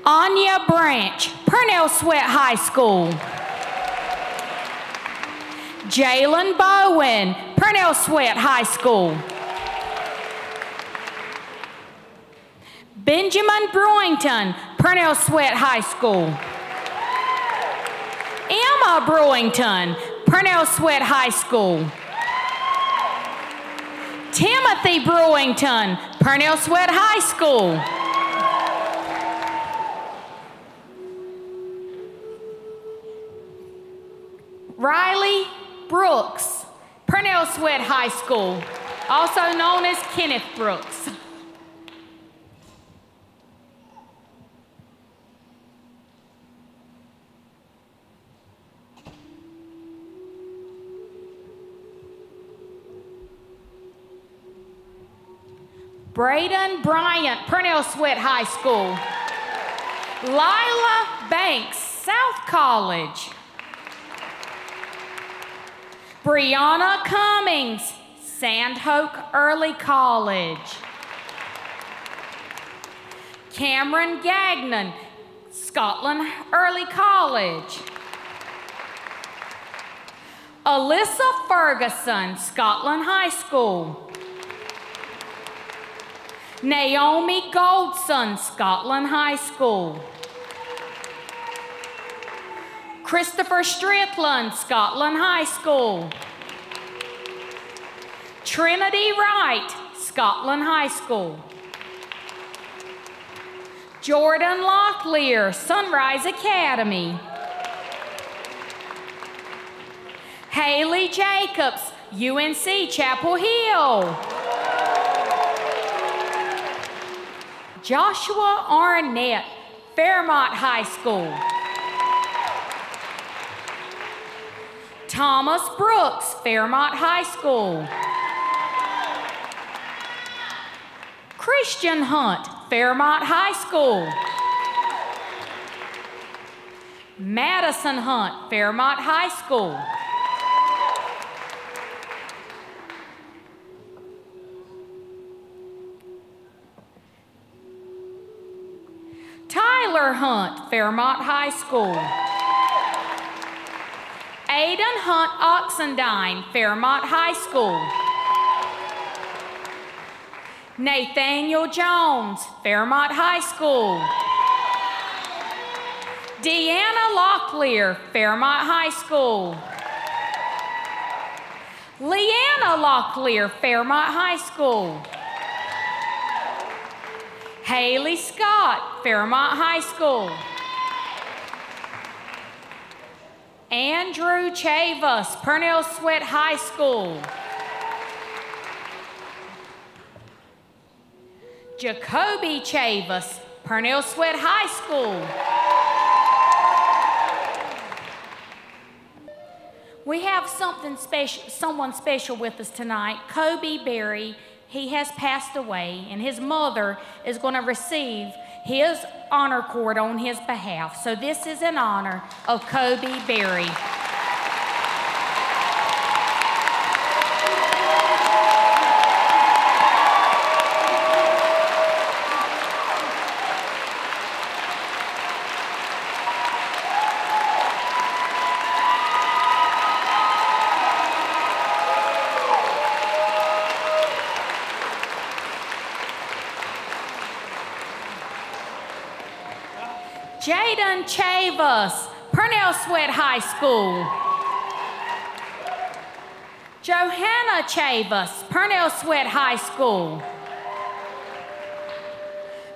Anya Branch, Purnell Sweat High School. Jalen Bowen, Purnell Sweat High School. Benjamin Brewington, Purnell Sweat High School. Emma Brewington, Purnell Sweat High School. Timothy Brewington, Purnell Sweat High School. Riley Brooks, Purnell Sweat High School, also known as Kenneth Brooks. Braden Bryant, Purnell Sweat High School. Lila Banks, South College. Brianna Cummings, Sandhook Early College. Cameron Gagnon, Scotland Early College. Alyssa Ferguson, Scotland High School. Naomi Goldson, Scotland High School. Christopher Strickland, Scotland High School. Trinity Wright, Scotland High School. Jordan Locklear, Sunrise Academy. Haley Jacobs, UNC Chapel Hill. Joshua Arnett, Fairmont High School. Thomas Brooks, Fairmont High School. Christian Hunt, Fairmont High School. Madison Hunt, Fairmont High School. Tyler Hunt, Fairmont High School. Aiden Hunt Oxendine, Fairmont High School. Nathaniel Jones, Fairmont High School. Deanna Locklear, Fairmont High School. Leanna Locklear, Fairmont High School. Haley Scott, Fairmont High School. Andrew Chavas, Purnell Sweat High School. Jacoby Chavas, Purnell Sweat High School. We have someone special with us tonight, Kobe Berry. He has passed away, and his mother is going to receive his honor cord on his behalf. So this is in honor of Kobe Berry. Jaden Chavas, Purnell Sweat High School. Johanna Chavas, Purnell Sweat High School.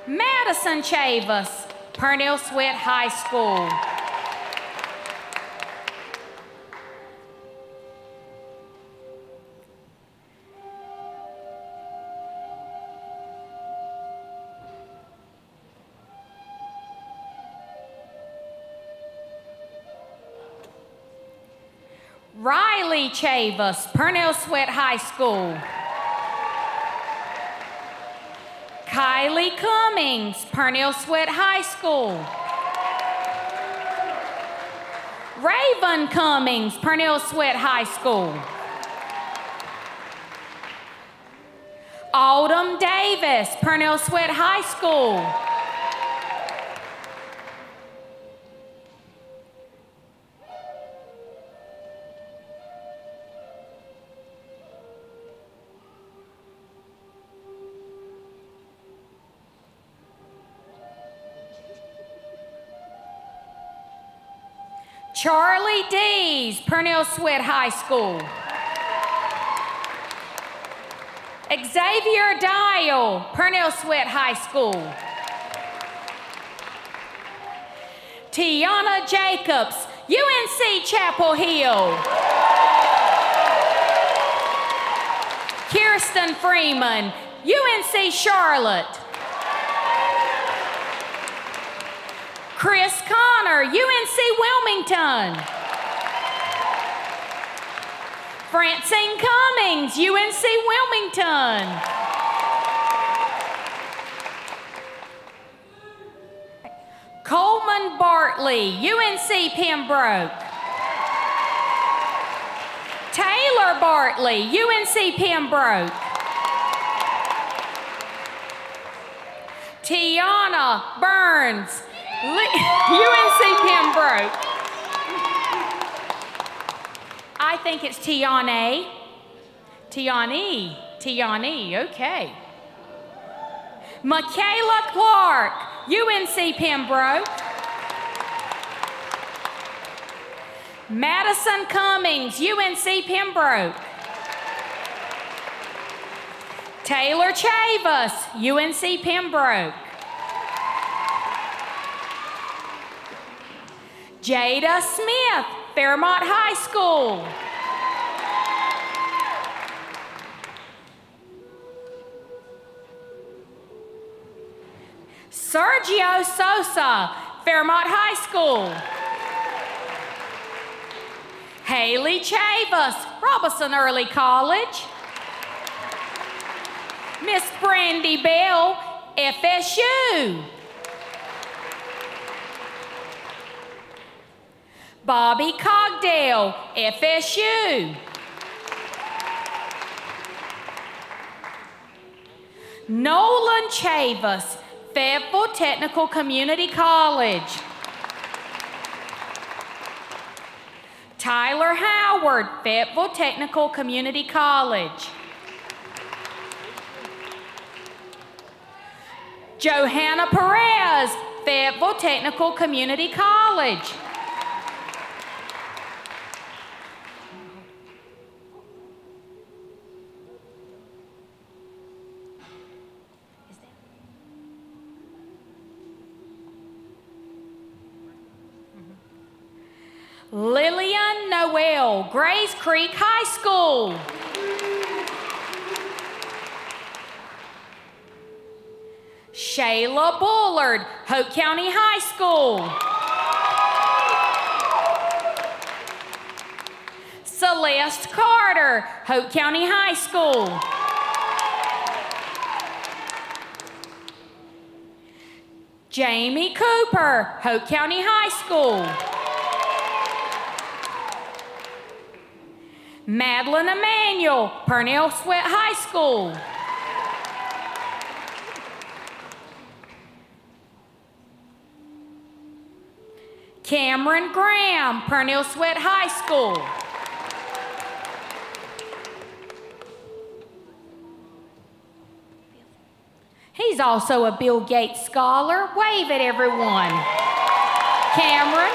Madison Chavas, Purnell Sweat High School. Riley Chavas, Purnell Sweat High School. Kylie Cummings, Purnell Sweat High School. Raven Cummings, Purnell Sweat High School. Autumn Davis, Purnell Sweat High School. Charlie Dees, Purnell Sweat High School. Xavier Dial, Purnell Sweat High School. Tiana Jacobs, UNC Chapel Hill. Kirsten Freeman, UNC Charlotte. Chris Connor, UNC Wilmington. Francine Cummings, UNC Wilmington. Coleman Bartley, UNC Pembroke. Taylor Bartley, UNC Pembroke. Tiana Burns, UNC Pembroke. I think it's Tiane. Tiane, okay. Michaela Clark, UNC Pembroke. Madison Cummings, UNC Pembroke. Taylor Chavas, UNC Pembroke. Jada Smith, Fairmont High School. Sergio Sosa, Fairmont High School. Haley Chavas, Robinson Early College. Miss Brandy Bell, FSU. Bobby Cogdale, FSU. Nolan Chavis, Fayetteville Technical Community College. Tyler Howard, Fayetteville Technical Community College. Johanna Perez, Fayetteville Technical Community College. Lillian Noel, Grays Creek High School. Shayla Bullard, Hope County High School. Celeste Carter, Hope County High School. Jamie Cooper, Hope County High School. Madeline Emanuel, Purnell Sweat High School. Cameron Graham, Purnell Sweat High School. He's also a Bill Gates Scholar. Wave at everyone. Cameron.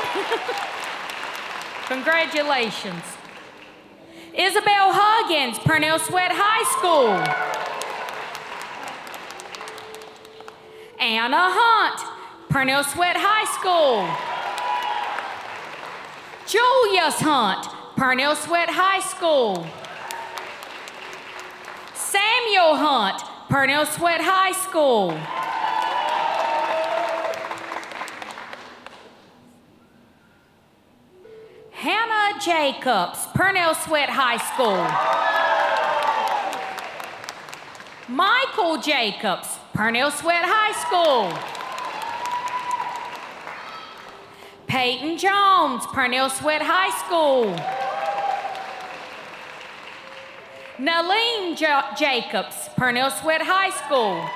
Congratulations. Isabel Huggins, Purnell Sweat High School. Anna Hunt, Purnell Sweat High School. Julius Hunt, Purnell Sweat High School. Samuel Hunt, Purnell Sweat High School. Hannah Jacobs, Purnell Sweat High School. Michael Jacobs, Purnell Sweat High School. Peyton Jones, Purnell Sweat High School. Naleen Jacobs, Purnell Sweat High School.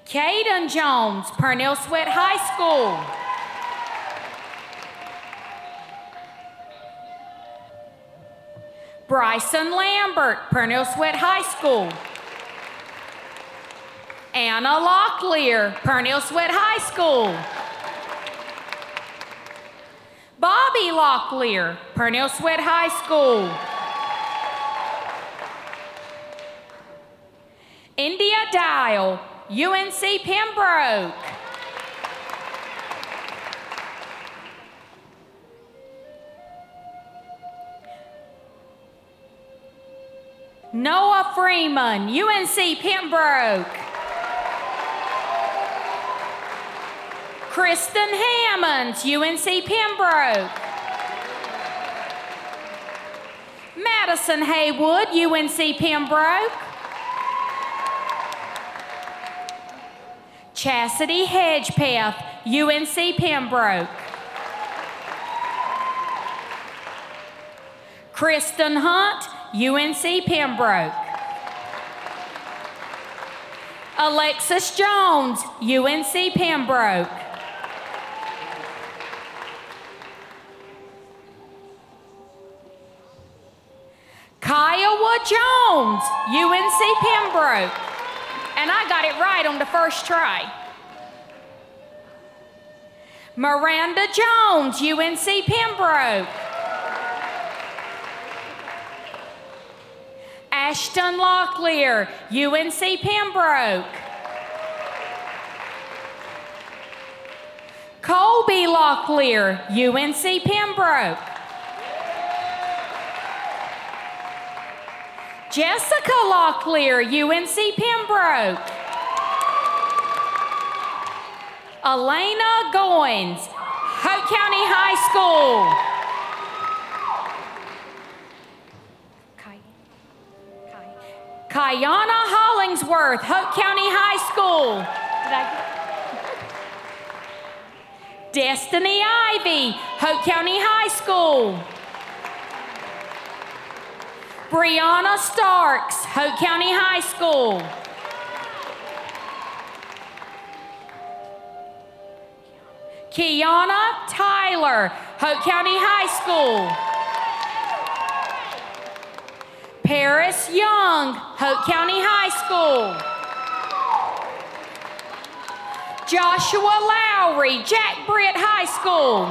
Caden Jones, Purnell Sweat High School. Bryson Lambert, Purnell Sweat High School. Anna Locklear, Purnell Sweat High School. Bobby Locklear, Purnell Sweat High School. India Dial, UNC Pembroke. Noah Freeman, UNC Pembroke. Kristen Hammonds, UNC Pembroke. Madison Haywood, UNC Pembroke. Chastity Hedgepeth, UNC Pembroke. Kristen Hunt, UNC Pembroke. Alexis Jones, UNC Pembroke. Kiowa Jones, UNC Pembroke. And I got it right on the first try. Miranda Jones, UNC Pembroke. Ashton Locklear, UNC Pembroke. Colby Locklear, UNC Pembroke. Jessica Locklear, UNC Pembroke. Elena Goins, Hope County High School. Kayana Hollingsworth, Hope County High School. Did I get Destiny Ivy, Hope County High School. Brianna Starks, Hope County High School. Kiana Tyler, Hope County High School. Paris Young, Hope County High School. Joshua Lowry, Jack Britt High School.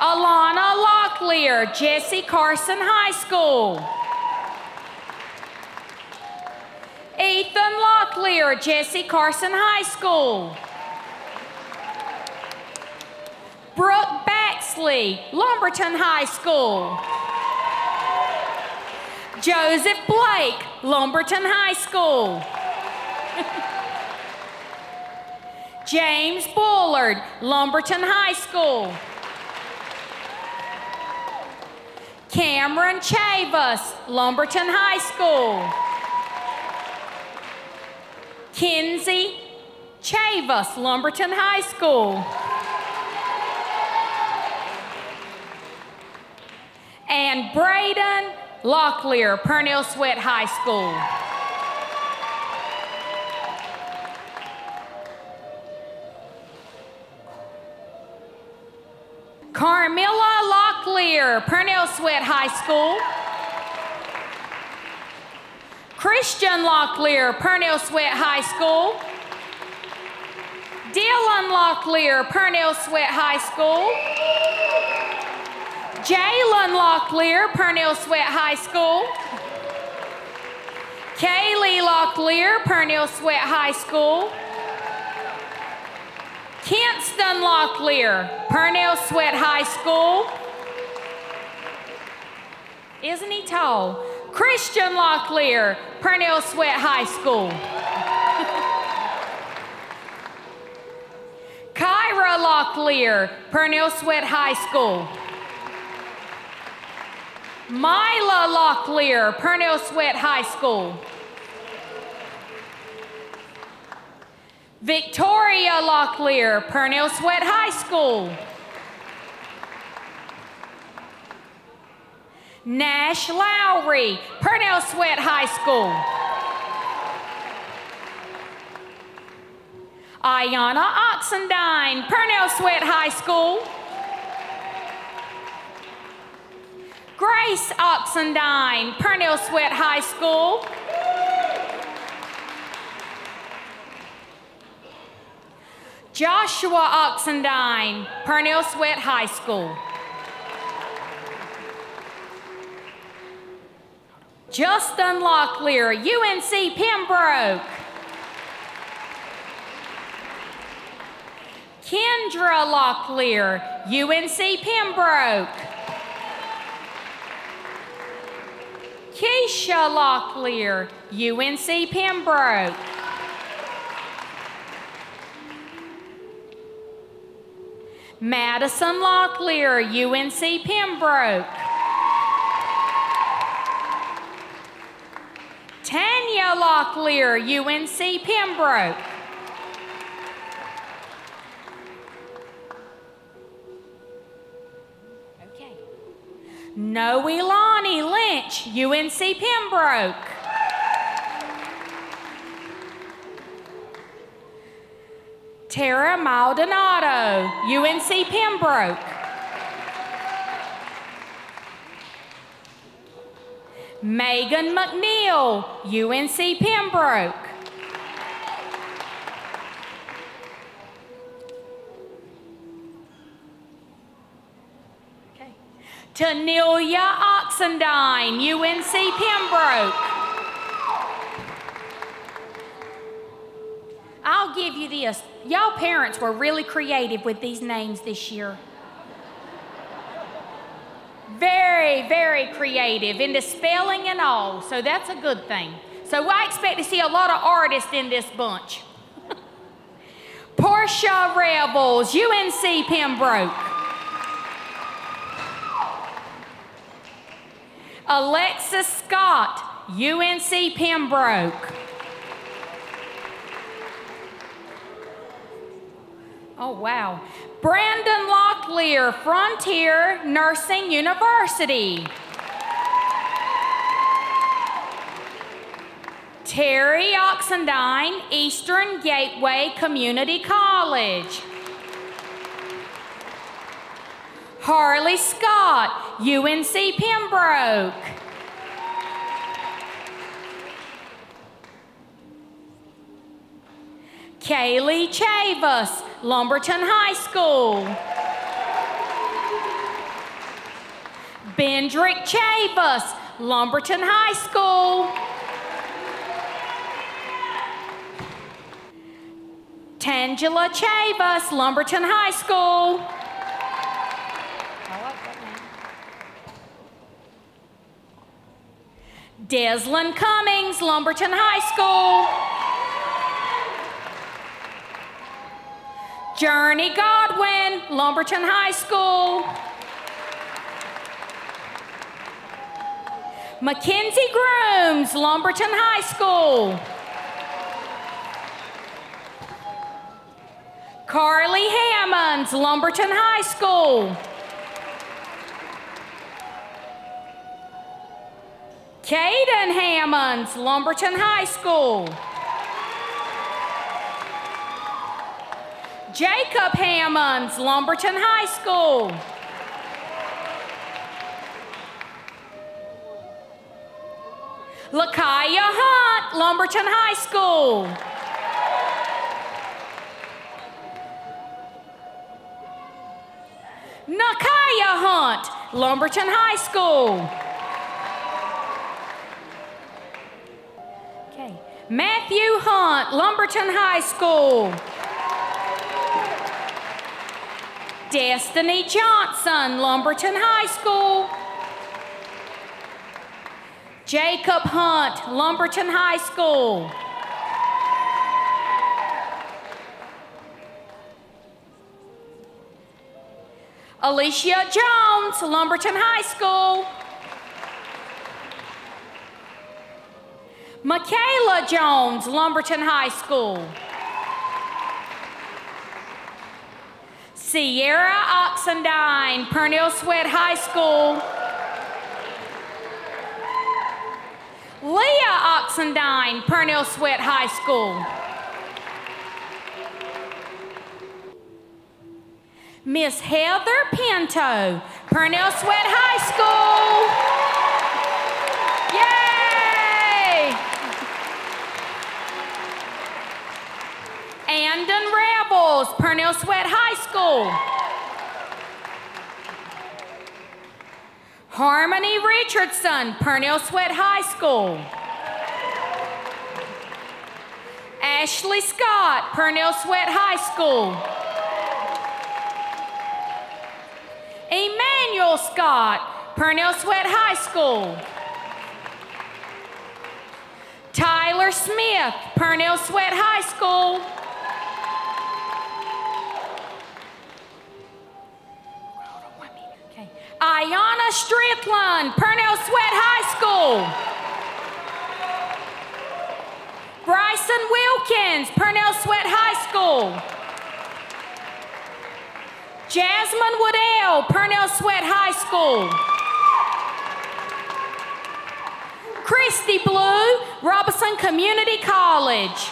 Alana Locklear, Jesse Carson High School. Ethan Locklear, Jesse Carson High School. Brooke Baxley, Lumberton High School. Joseph Blake, Lumberton High School. James Bullard, Lumberton High School. Cameron Chavis, Lumberton High School. Kinsey Chavis, Lumberton High School. And Braden Locklear, Purnell Sweat High School. Carmilla Locklear, Purnell Sweat High School. Christian Locklear, Purnell Sweat High School. Dylan Locklear, Purnell Sweat High School. Jalen Locklear, Purnell Sweat High School. Kaylee Locklear, Purnell Sweat High School. Kinston Locklear, Purnell Sweat High School. Isn't he tall? Christian Locklear, Purnell Sweat High School. Kyra Locklear, Purnell Sweat High School. Mila Locklear, Purnell Sweat High School. Victoria Locklear, Purnell Sweat High School. Nash Lowry, Purnell Sweat High School. Ayana Oxendine, Purnell Sweat High School. Grace Oxendine, Purnell Sweat High School. Joshua Oxendine, Purnell Sweat High School. Justin Locklear, UNC Pembroke. Kendra Locklear, UNC Pembroke. Keisha Locklear, UNC Pembroke. Madison Locklear, UNC Pembroke. Tanya Locklear, UNC Pembroke. Okay. Noelani Lynch, UNC Pembroke. Tara Maldonado, UNC Pembroke. Megan McNeil, UNC Pembroke. Okay. Tanelia Oxendine, UNC Pembroke. I'll give you this. Y'all parents were really creative with these names this year. Very, very creative in the spelling and all, so that's a good thing. So I expect to see a lot of artists in this bunch. Portia Rebels, UNC Pembroke. Alexis Scott, UNC Pembroke. Oh, wow. Brandon Locklear, Frontier Nursing University. Terry Oxendine, Eastern Gateway Community College. Harley Scott, UNC Pembroke. Kaylee Chavis, Lumberton High School. Bendrick Chavis, Lumberton High School. Tangela Chavis, Lumberton High School. I like that name. Deslyn Cummings, Lumberton High School. Journey Godwin, Lumberton High School. Mackenzie Grooms, Lumberton High School. Carly Hammonds, Lumberton High School. Caden Hammonds, Lumberton High School. Jacob Hammonds, Lumberton High School. Lakaya Hunt, Lumberton High School. Nakaya Hunt, Lumberton High School. Okay. Matthew Hunt, Lumberton High School. Destiny Johnson, Lumberton High School. Jacob Hunt, Lumberton High School. Alicia Jones, Lumberton High School. Michaela Jones, Lumberton High School. Sierra Oxendine, Purnell Sweat High School. Leah Oxendine, Purnell Sweat High School. Miss Heather Pinto, Purnell Sweat High School. Yay! Andon Rebels, Purnell Sweat High School. Harmony Richardson, Purnell Sweat High School. Ashley Scott, Purnell Sweat High School. Emmanuel Scott, Purnell Sweat High School. Tyler Smith, Purnell Sweat High School. Okay. Ayana Strickland, Purnell Sweat High School. Bryson Wilkins, Purnell Sweat High School. Jasmine Woodell, Purnell Sweat High School. Christy Blue, Robinson Community College.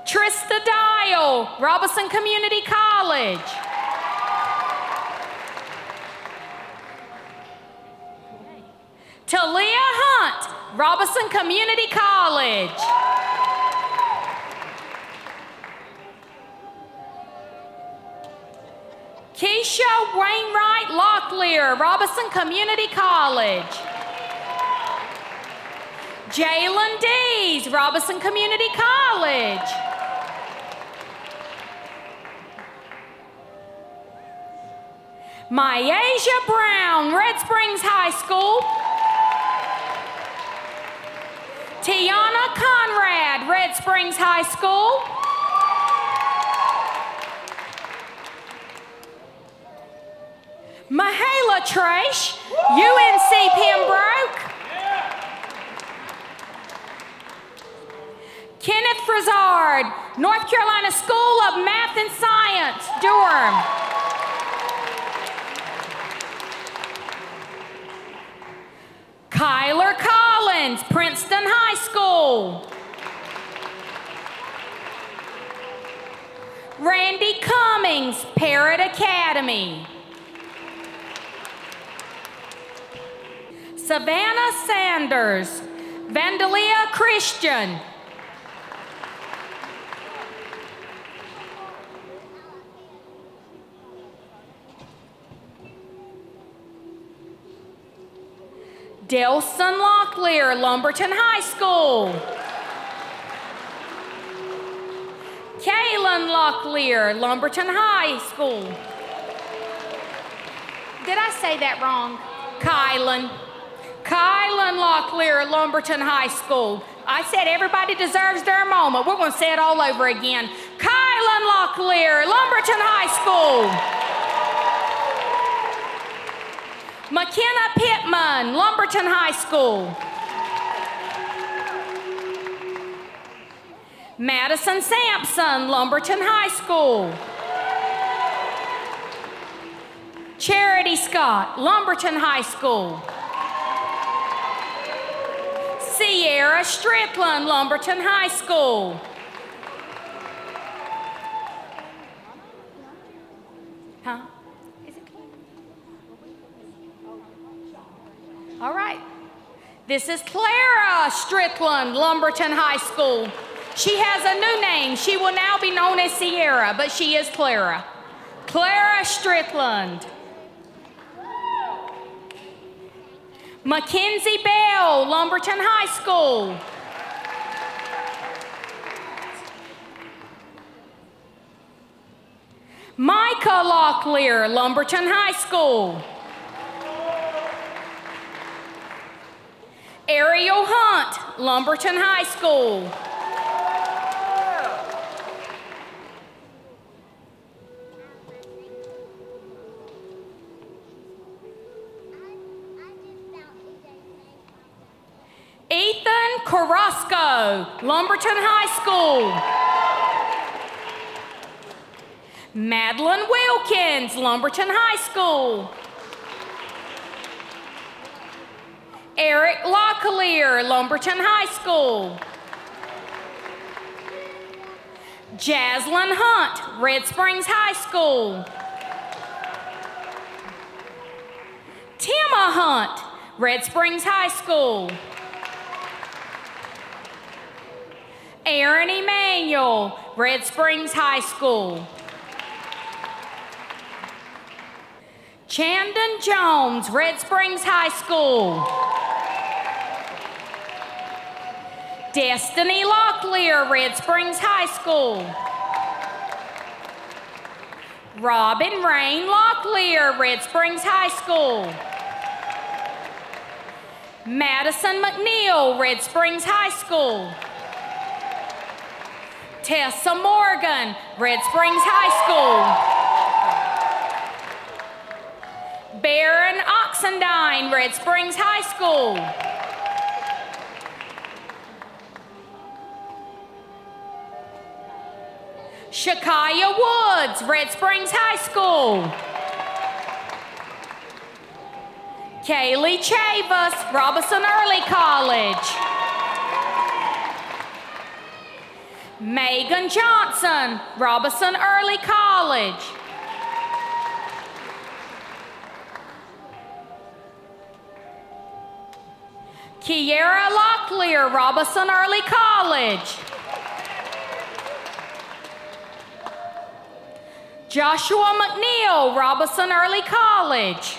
Trista Dial, Robinson Community College. Talia Hunt, Robinson Community College. Keisha Wainwright Locklear, Robinson Community College. Jalen Dees, Robinson Community College. Myasia Brown, Red Springs High School. Tiana Conrad, Red Springs High School. Mahala Trash, UNC Pembroke. Kenneth Frizard, North Carolina School of Math and Science, Durham. Kyler Collins, Princeton High School. Randy Cummings, Parrott Academy. Savannah Sanders, Vandalia Christian. Delson Locklear, Lumberton High School. Kaylin Locklear, Lumberton High School. Did I say that wrong? Kylan Locklear, Lumberton High School. I said everybody deserves their moment. We're going to say it all over again. Kylan Locklear, Lumberton High School. McKenna Pittman, Lumberton High School. Madison Sampson, Lumberton High School. Charity Scott, Lumberton High School. Sierra Strickland, Lumberton High School. Huh? Is it clear? All right. This is Clara Strickland, Lumberton High School. She has a new name. She will now be known as Sierra, but she is Clara. Clara Strickland. Mackenzie Bell, Lumberton High School. Micah Locklear, Lumberton High School. Ariel Hunt, Lumberton High School. Ethan Carrasco, Lumberton High School. Madeline Wilkins, Lumberton High School. Eric Locklear, Lumberton High School. Jaslyn Hunt, Red Springs High School. Timma Hunt, Red Springs High School. Aaron Emanuel, Red Springs High School. Chandon Jones, Red Springs High School. Destiny Locklear, Red Springs High School. Robin Rain Locklear, Red Springs High School. Madison McNeil, Red Springs High School. Tessa Morgan, Red Springs High School. Baron Oxendine, Red Springs High School. Shakaya Woods, Red Springs High School. Kaylee Chavis, Robinson Early College. Megan Johnson, Robinson Early College. Kiera Locklear, Robinson Early College. Joshua McNeil, Robinson Early College.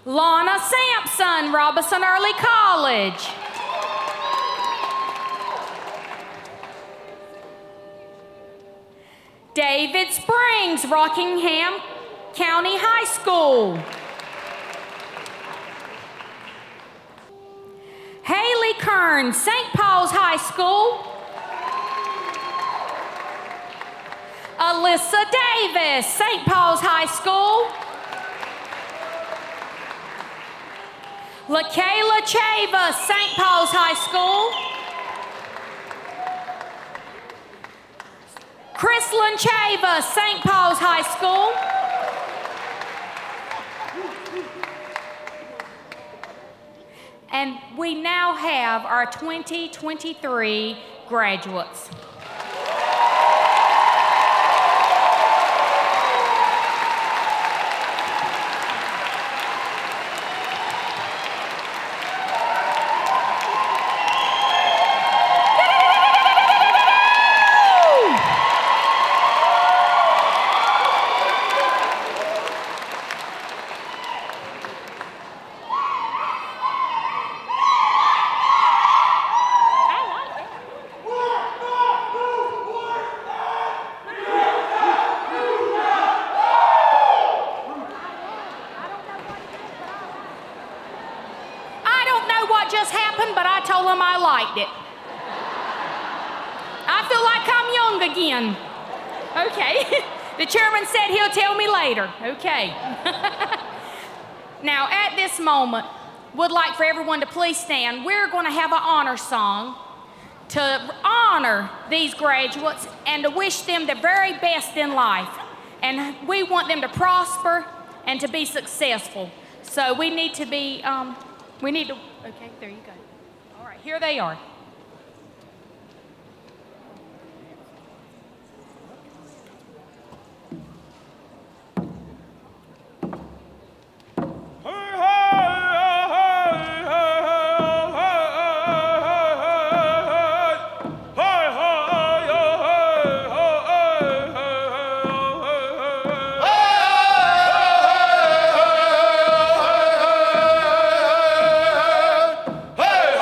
Lana Sampson, Robinson Early College. David Springs, Rockingham County High School. Haley Kern, St. Paul's High School. Alyssa Davis, St. Paul's High School. LaKayla Chavis, St. Paul's High School. Chrislyn Chavis, St. Paul's High School. And we now have our 2023 graduates. Just happened, but I told them I liked it. I feel like I'm young again. Okay. The chairman said he'll tell me later. Okay. Now, at this moment, would like for everyone to please stand. We're going to have an honor song to honor these graduates and to wish them the very best in life. And we want them to prosper and to be successful. So we need to be, okay, there you go. All right, here they are. Hey,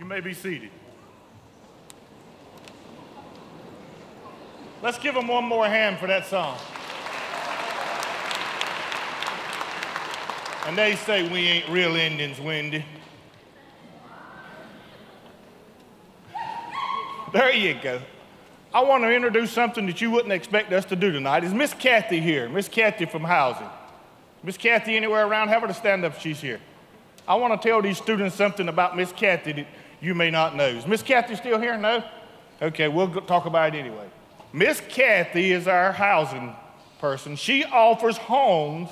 You may be seated. Let's give them one more hand for that song. And they say we ain't real Indians, Wendy. There you go. I want to introduce something that you wouldn't expect us to do tonight. Is Miss Kathy here? Miss Kathy from housing. Miss Kathy anywhere around? Have her to stand up if she's here. I want to tell these students something about Miss Kathy that you may not know. Is Miss Kathy still here? No? Okay, we'll talk about it anyway. Miss Kathy is our housing person. She offers homes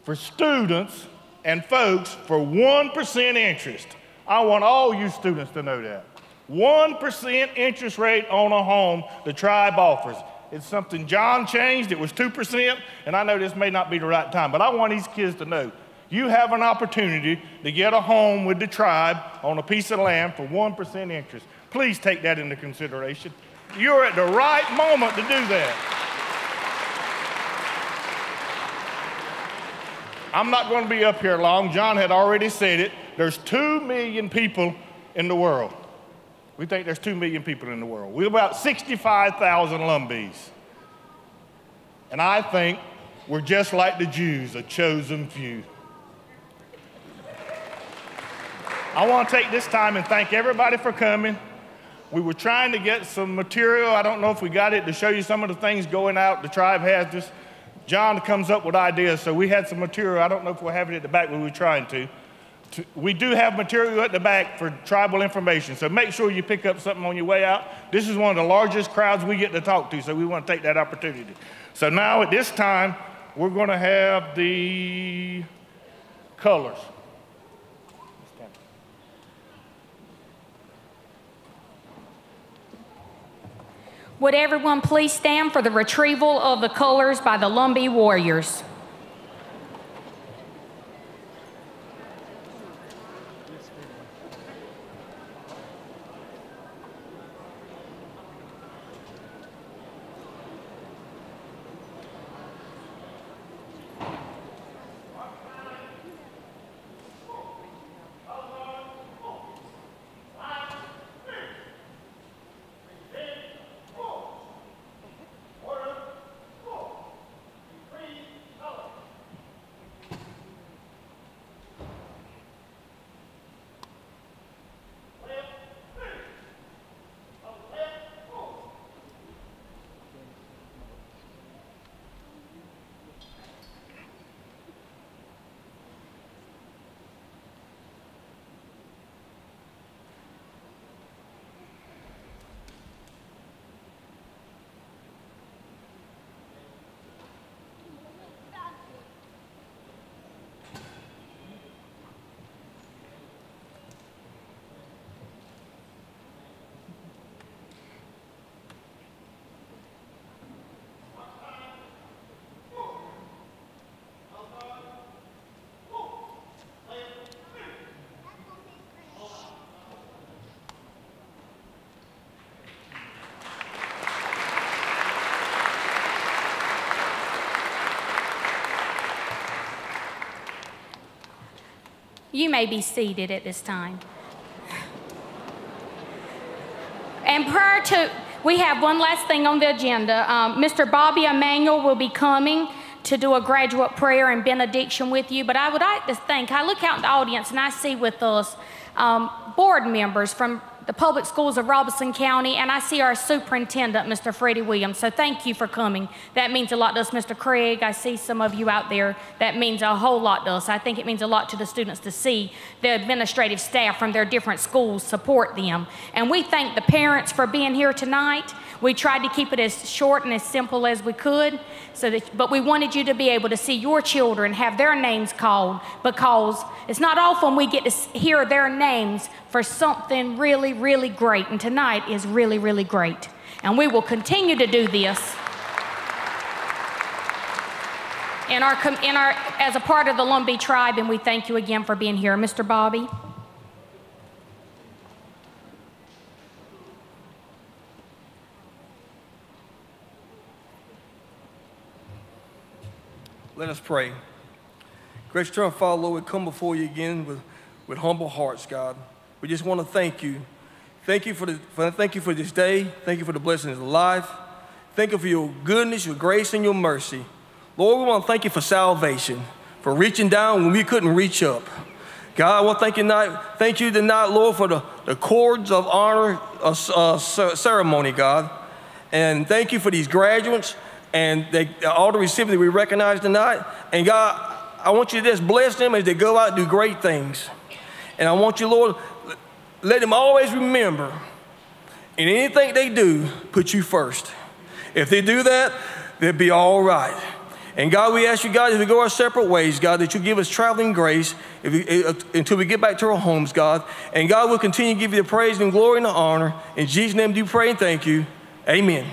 for students and folks for 1% interest. I want all you students to know that. 1% interest rate on a home the tribe offers. It's something John changed. It was 2%, and I know this may not be the right time, but I want these kids to know you have an opportunity to get a home with the tribe on a piece of land for 1% interest. Please take that into consideration. You're at the right moment to do that. I'm not going to be up here long. John had already said it. There's 2 million people in the world. We think there's 2 million people in the world. We're about 65,000 Lumbees. And I think we're just like the Jews, a chosen few. I want to take this time and thank everybody for coming. We were trying to get some material. I don't know if we got it to show you some of the things going out. The tribe has this. John comes up with ideas, so we had some material. I don't know if we'll have it at the back, but we were trying to. We do have material at the back for tribal information, so make sure you pick up something on your way out. This is one of the largest crowds we get to talk to, so we want to take that opportunity. So now at this time, we're going to have the colors. Would everyone please stand for the retrieval of the colors by the Lumbee Warriors? You may be seated at this time. And prior to, we have one last thing on the agenda. Mr. Bobby Emanuel will be coming to do a graduate prayer and benediction with you. But I would like to thank, I look out in the audience and I see with us board members from the public schools of Robeson County, and I see our superintendent, Mr. Freddie Williams. So thank you for coming. That means a lot to us, Mr. Craig. I see some of you out there. That means a whole lot to us. I think it means a lot to the students to see the administrative staff from their different schools support them. And we thank the parents for being here tonight. We tried to keep it as short and as simple as we could, but we wanted you to be able to see your children have their names called, because it's not often we get to hear their names for something really, really great, and tonight is really, really great. And we will continue to do this as a part of the Lumbee tribe, and we thank you again for being here. Mr. Bobby. Let us pray. Gracious Eternal Father, Lord, we come before you again with humble hearts, God. we just want to thank you. Thank you thank you for this day. Thank you for the blessings of life. Thank you for your goodness, your grace, and your mercy. Lord, we want to thank you for salvation, for reaching down when we couldn't reach up. God, I want to thank you tonight, Lord, for the cords of honor ceremony, God. And thank you for these graduates and all the recipients we recognize tonight. And God, I want you to just bless them as they go out and do great things. And I want you, Lord, let them always remember, in anything they do, put you first. If they do that, they'll be all right. And God, we ask you, God, as we go our separate ways, God, that you give us traveling grace until we get back to our homes, God. And God, we'll continue to give you the praise and glory and the honor. In Jesus' name do pray and thank you. Amen.